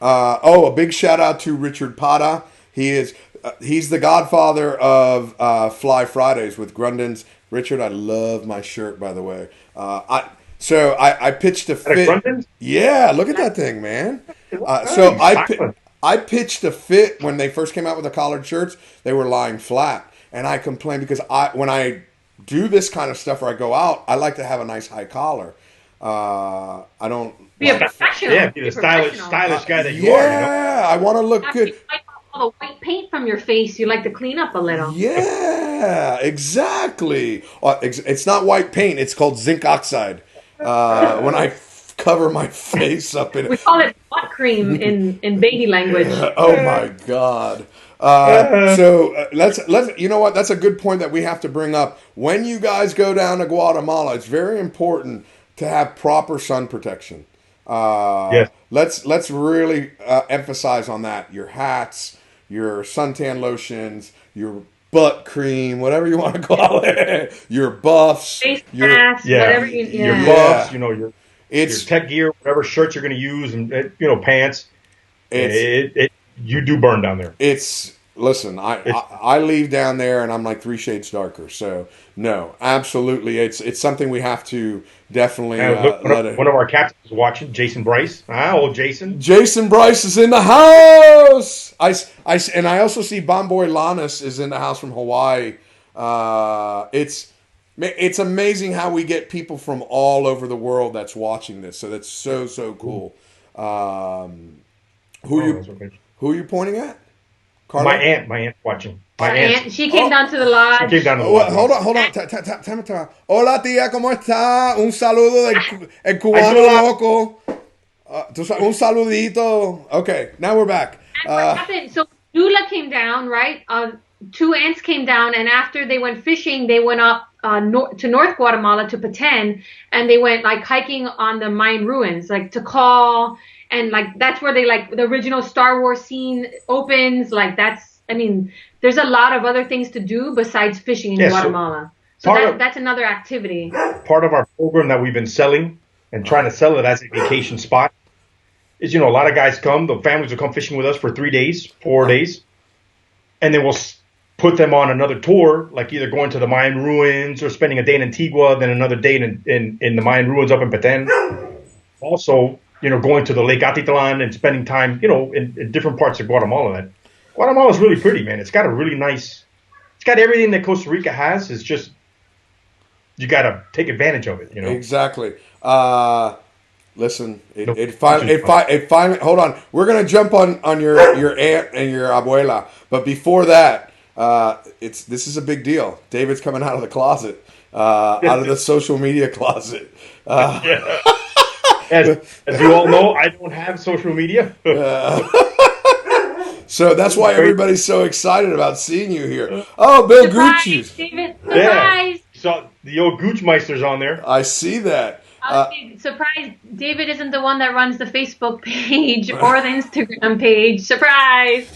A big shout out to Richard Pata. He's the godfather of Fly Fridays with Grundens. Richard, I love my shirt, by the way. I pitched a fit. Yeah, look at that thing, man. I pitched a fit when they first came out with the collared shirts. They were lying flat, and I complain because when I do this kind of stuff or I go out, I like to have a nice high collar. I don't be a professional. Yeah, be the stylish guy that you are. Yeah, I want to look good. Wipe off all the white paint from your face. You like to clean up a little. Yeah, exactly. It's not white paint. It's called zinc oxide. When I cover my face up in it. We call it butt cream in baby language. Oh my God. Let's you know what? That's a good point that we have to bring up. When you guys go down to Guatemala, it's very important to have proper sun protection. Yes. Let's really emphasize on that. Your hats, your suntan lotions, your butt cream, whatever you want to call it, your buffs, face masks, whatever your buffs, your tech gear, whatever shirts you're going to use, and pants. You do burn down there. Listen, I leave down there and I'm like 3 shades darker. So no, absolutely, it's something we have to definitely one of our captains is watching, Jason Bryce. Old Jason. Jason Bryce is in the house. And I also see Bomboy Lannis is in the house from Hawaii. It's amazing how we get people from all over the world that's watching this. So that's so cool. Who are you pointing at? Carla? My aunt watching. My aunt. She came down to the lodge. Hold on. Hola, tía, ¿cómo está? Un saludo del cubano loco. Un saludito. Okay, now we're back. And what happened? So Dula came down, right? 2 aunts came down, and after they went fishing, they went up to North Guatemala to Petén, and they went like hiking on the Mayan ruins, like Tikal. And like that's where the original Star Wars scene opens. Like there's a lot of other things to do besides fishing in Guatemala. So that's another activity. Part of our program that we've been selling and trying to sell it as a vacation spot is, a lot of guys the families will come fishing with us for 3 days, 4 days, and then we'll put them on another tour, like either going to the Mayan ruins or spending a day in Antigua, then another day in the Mayan ruins up in Petén. Also, going to the Lake Atitlan and spending time, in different parts of Guatemala. Guatemala is really pretty, man. It's got it's got everything that Costa Rica has. It's just, you got to take advantage of it, Exactly. Listen, it finally, hold on. We're going to jump on your aunt and your abuela. But before that, this is a big deal. David's coming out of the closet, out of the social media closet. As you all know, I don't have social media. So that's why everybody's so excited about seeing you here. Oh, Bill Gucci. David, surprise. So the old Goochmeister's on there. I see that. Surprise. David isn't the one that runs the Facebook page or the Instagram page. Surprise.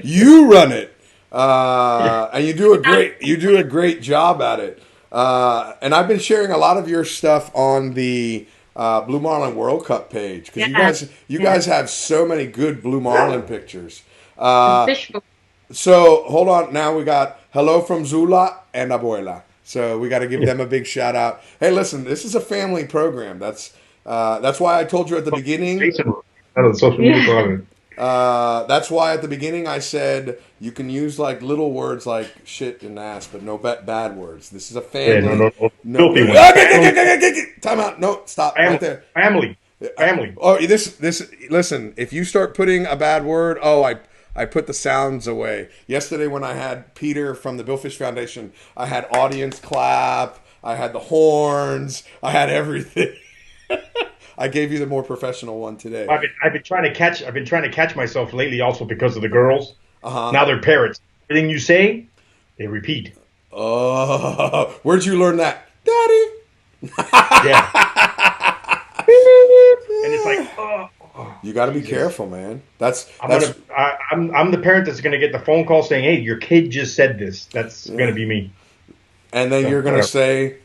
You run it. And you do a great job at it. And I've been sharing a lot of your stuff on the Blue Marlin World Cup page because you guys have so many good Blue Marlin pictures. So hold on, now we got hello from Zula and Abuela. So we got to give them a big shout out. Hey, listen, this is a family program. That's why I told you at the beginning. That's why at the beginning I said you can use like little words like shit and ass, but no bad words. This is a family. No. Time out. No, stop right there. Family. Oh, this. Listen, if you start putting a bad word, I put the sounds away. Yesterday when I had Peter from the Billfish Foundation, I had audience clap. I had the horns. I had everything. I gave you the more professional one today. I've been trying to catch myself lately, also because of the girls. Now they're parrots. Everything you say, they repeat. Oh, where'd you learn that, Daddy? Yeah. And it's like, oh. You got to be careful, man. I'm the parent that's going to get the phone call saying, "Hey, your kid just said this." That's going to be me. And then you're going to say,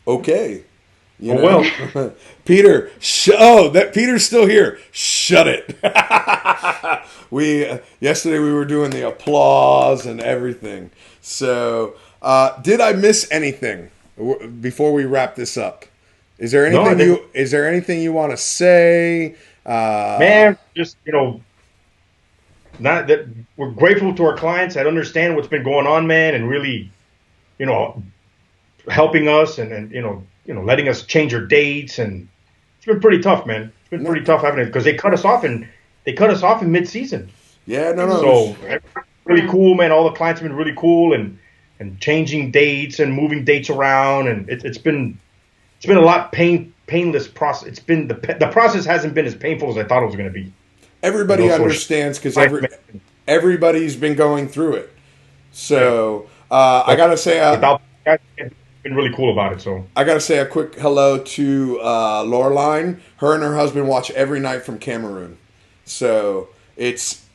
"Okay." Well, Peter. Peter's still here. Shut it. Yesterday we were doing the applause and everything. So, did I miss anything before we wrap this up? Is there anything you want to say? Man, just not that we're grateful to our clients that understand what's been going on, man, and really, helping us and letting us change our dates, and it's been pretty tough, man. It's been pretty tough having it because they cut us off in mid-season. Yeah, no. So really cool, man. All the clients have been really cool and changing dates and moving dates around, and it's been a lot painless process. It's been the process hasn't been as painful as I thought it was going to be. Everybody understands because everybody's been going through it. So I gotta say, been really cool about it. So I gotta say a quick hello to Loreline. Her and her husband watch every night from Cameroon. So it's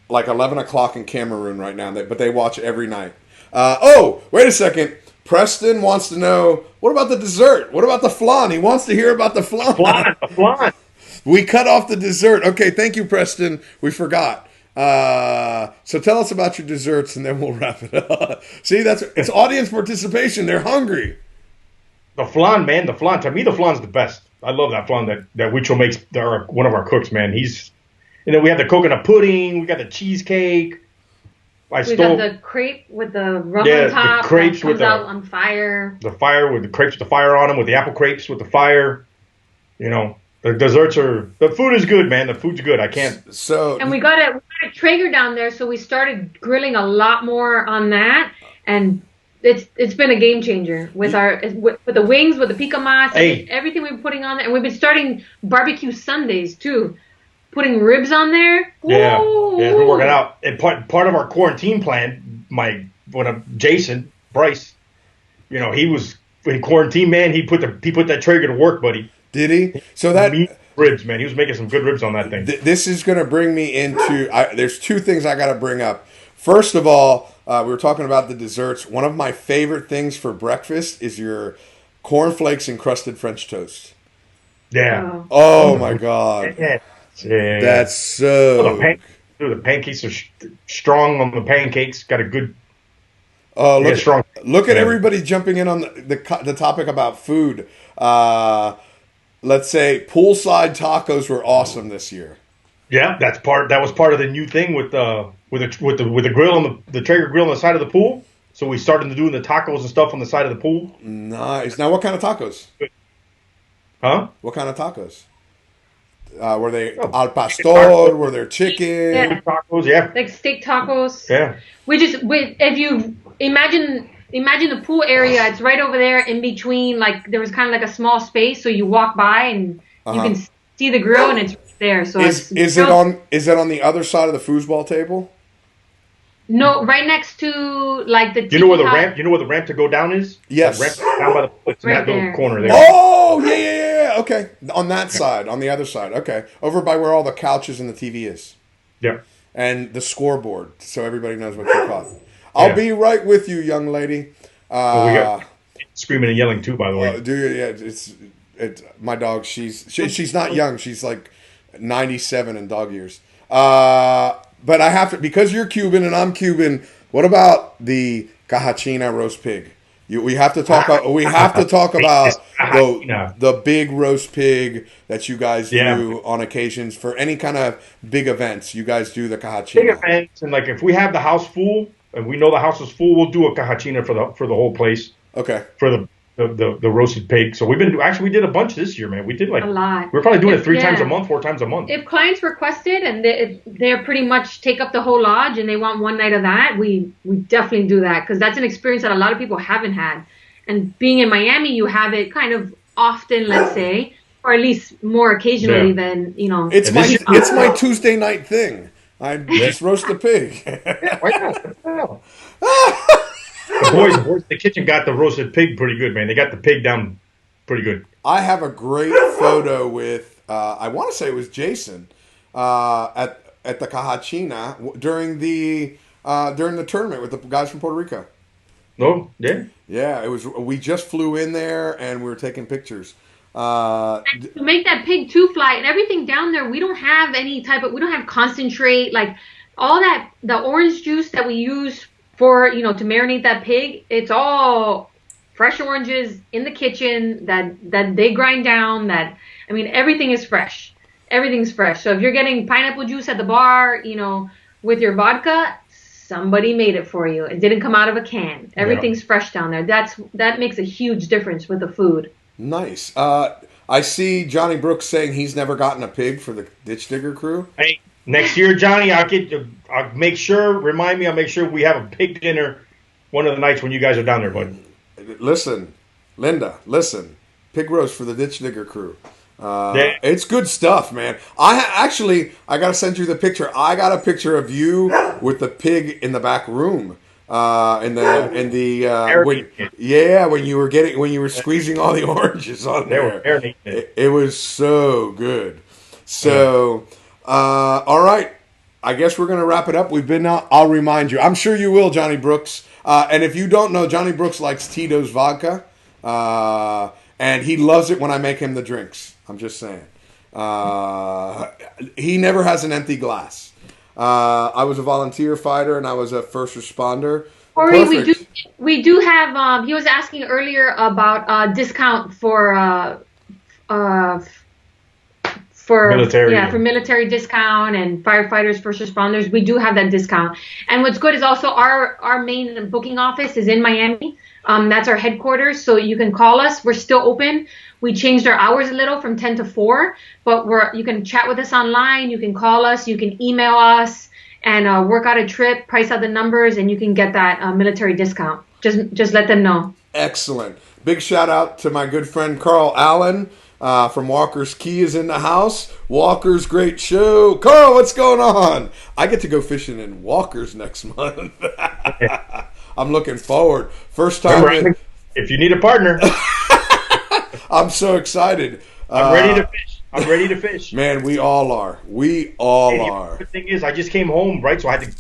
like 11 o'clock in Cameroon right now, but they watch every night. Wait a second. Preston wants to know, what about the dessert? What about the flan? He wants to hear about the flan. The flan. We cut off the dessert. Okay, thank you, Preston. We forgot. So tell us about your desserts, and then we'll wrap it up. See, it's audience participation. They're hungry. The flan, man. The flan. To me, the flan's the best. I love that flan that Huicho makes. One of our cooks, man. We have the coconut pudding. We got the cheesecake. We got the crepe with the rum on top. The crepes that comes out on fire. The fire with the crepes with the fire on them, with the apple crepes with the fire. The desserts the food is good, man. The food's good. I can't. And we got a Traeger down there, so we started grilling a lot more on that, and it's been a game changer with with the wings, with the pica mas, everything we've been putting on there, and we've been starting barbecue Sundays too, putting ribs on there. Yeah, we're working out. And part of our quarantine plan, Jason Bryce, he was in quarantine, man. He put that Traeger to work, buddy. Did he? So that ribs, man. He was making some good ribs on that thing. This is going to bring me into. There's two things I got to bring up. First of all, we were talking about the desserts. One of my favorite things for breakfast is your cornflakes encrusted French toast. Yeah. Oh my God. Yeah. That's so. The pancakes are strong on the pancakes. Got a good. Strong. Look at everybody jumping in on the topic about food. Let's say poolside tacos were awesome this year. Yeah, that was part of the new thing with the grill on the Traeger grill on the side of the pool. So we started doing the tacos and stuff on the side of the pool. Nice. Now, what kind of tacos? Huh? What kind of tacos? Were they al pastor? Were there chicken? Yeah. Tacos, yeah. Like steak tacos. Yeah. If you imagine the pool area, it's right over there in between, like there was kind of like a small space, so you walk by and you can see the grill and it's there. So is it on the other side of the foosball table? No, right next to like the. You know where the ramp to go down is? Yes. The ramp down by the it's right in that little corner there. Oh yeah. Okay, on that side, on the other side. Okay, over by where all the couches and the TV is. Yeah. And the scoreboard, so everybody knows what you caught. I'll be right with you, young lady. We got screaming and yelling too, by the way. Dude, yeah, it's my dog. She's not young. She's like 97 in dog years. But I have to, because you're Cuban and I'm Cuban. What about the cajachina roast pig? We have to talk. We have to talk about the big roast pig that you guys do on occasions for any kind of big events. You guys do the cajachina. Big events, and like if we have the house full and we know the house is full, we'll do a cajachina for the whole place. Okay. For the roasted pig. So we did a bunch this year, man. We did like a lot. We're probably doing it 3 times a month, 4 times a month. If clients requested and they're pretty much take up the whole lodge and they want one night of that, we definitely do that because that's an experience that a lot of people haven't had. And being in Miami, you have it kind of often, let's say, or at least more occasionally than It's my Tuesday night thing. I just roast the pig. The boys in the kitchen got the roasted pig pretty good, man. They got the pig down pretty good. I have a great photo with, I want to say it was Jason, at the Cajachina during the tournament with the guys from Puerto Rico. Oh, yeah? Yeah, it was. We just flew in there and we were taking pictures. To make that pig two fly and everything down there, we don't have we don't have concentrate, like all that, the orange juice that we use for, to marinate that pig, it's all fresh oranges in the kitchen that they grind down. Everything is fresh. Everything's fresh. So if you're getting pineapple juice at the bar, with your vodka, somebody made it for you. It didn't come out of a can. Everything's fresh down there. That makes a huge difference with the food. Nice. I see Johnny Brooks saying he's never gotten a pig for the Ditch Digger crew. Hey, next year, Johnny, I'll make sure. Remind me. I'll make sure we have a pig dinner one of the nights when you guys are down there, bud. Listen, Linda. Listen, pig roast for the Ditch Digger crew. It's good stuff, man. I gotta send you the picture. I got a picture of you with the pig in the back room. When you were squeezing all the oranges on there. It was so good. So, all right. I guess we're gonna wrap it up. I'll remind you. I'm sure you will, Johnny Brooks. And if you don't know, Johnny Brooks likes Tito's vodka. And he loves it when I make him the drinks. I'm just saying. He never has an empty glass. I was a volunteer fighter and I was a first responder. Corey, we do have. He was asking earlier about discount for military. Yeah, for military discount and firefighters, first responders. We do have that discount. And what's good is also our main booking office is in Miami. That's our headquarters, so you can call us. We're still open. We changed our hours a little from 10 to 4, but you can chat with us online. You can call us. You can email us and work out a trip, price out the numbers, and you can get that military discount. Just let them know. Excellent. Big shout out to my good friend Carl Allen from Walker's Key is in the house. Walker's great show. Carl, what's going on? I get to go fishing in Walker's next month. I'm looking forward. First time. If you need a partner. I'm so excited. I'm ready to fish. Man, we all are. Are. The thing is, I just came home, right? So I had to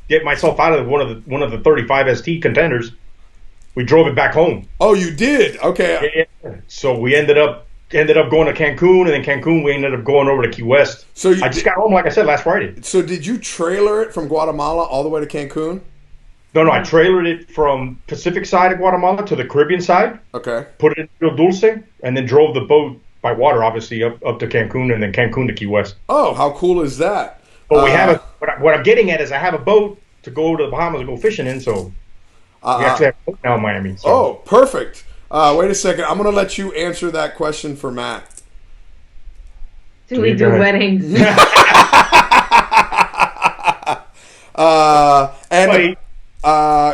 get myself out of one of the 35 ST contenders. We drove it back home. Oh, you did? Okay. Yeah. So we ended up going to Cancun, and then Cancun we ended up going over to Key West. So I just got home, like I said, last Friday. So did you trailer it from Guatemala all the way to Cancun? No, I trailered it from Pacific side of Guatemala to the Caribbean side. Okay. Put it in Rio Dulce, and then drove the boat by water, obviously, up to Cancun, and then Cancun to Key West. Oh, how cool is that? But we have what I'm getting at is I have a boat to go to the Bahamas and go fishing in, so we actually have a boat now in Miami. So. Oh, perfect. Wait a second. I'm going to let you answer that question for Matt. Do we do weddings?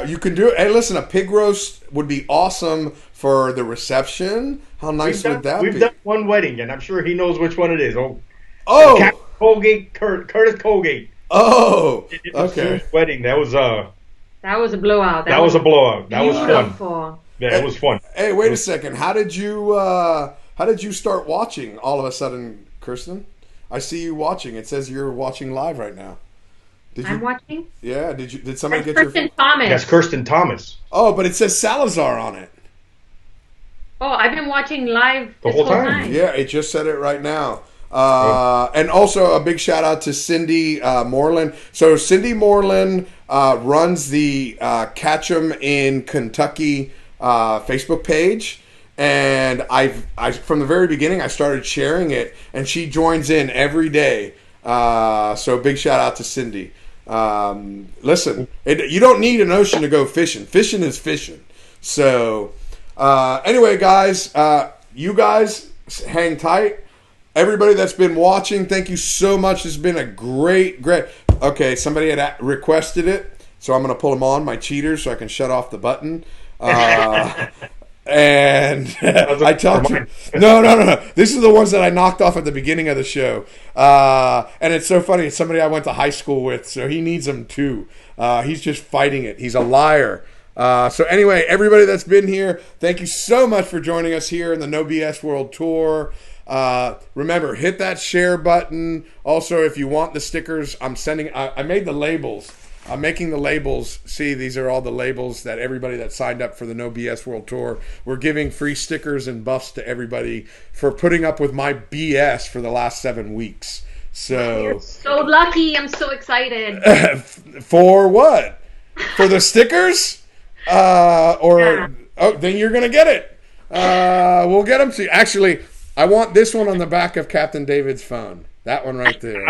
You can do it. Hey, listen, a pig roast would be awesome for the reception. How nice would that be? We've done one wedding, and I'm sure he knows which one it is. Oh! Curtis Colgate. Oh! Okay. Wedding. That was a blowout. That was a blowout. That was beautiful. Fun. Yeah, it was fun. Hey, wait a second. How did you start watching all of a sudden, Kirsten? I see you watching. It says you're watching live right now. I'm watching? Yeah. Did somebody That's get Kirsten Thomas. That's Kirsten Thomas. Oh, but it says Salazar on it. Oh, I've been watching live the whole time. Yeah, it just said it right now. And also a big shout out to Cindy Moreland. So Cindy Moreland runs the Catch 'em in Kentucky Facebook page. And I from the very beginning, I started sharing it, and she joins in every day. So big shout out to Cindy. Listen, you don't need an ocean to go fishing. Fishing is fishing. So anyway, guys, you guys hang tight. Everybody that's been watching, thank you so much. It's been a great. Okay, somebody had requested it, so I'm going to pull them on, my cheaters, so I can shut off the button. And I talked to no. This is the ones that I knocked off at the beginning of the show. And it's so funny. It's somebody I went to high school with, so he needs them too. He's just fighting it. He's a liar. So anyway, everybody that's been here, thank you so much for joining us here in the No BS World Tour. Remember, hit that share button. Also, if you want the stickers, I made the labels. I'm making the labels. See, these are all the labels that everybody that signed up for the No BS World Tour. We're giving free stickers and buffs to everybody for putting up with my BS for the last 7 weeks. So you're so lucky. I'm so excited. For what? For the stickers? Oh, then you're going to get it. We'll get them to you. Actually, I want this one on the back of Captain David's phone. That one right there.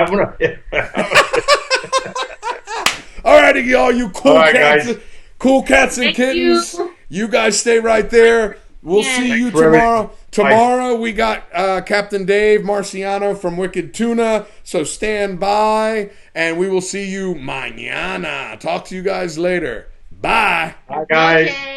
righty, y'all, you cool All right, cats. guys. Cool cats and Thank kittens. you. You guys stay right there. We'll see you for everything. tomorrow. Tomorrow we got Captain Dave Marciano from Wicked Tuna. So stand by, and we will see you mañana. Talk to you guys later. Bye. Bye, guys. Okay.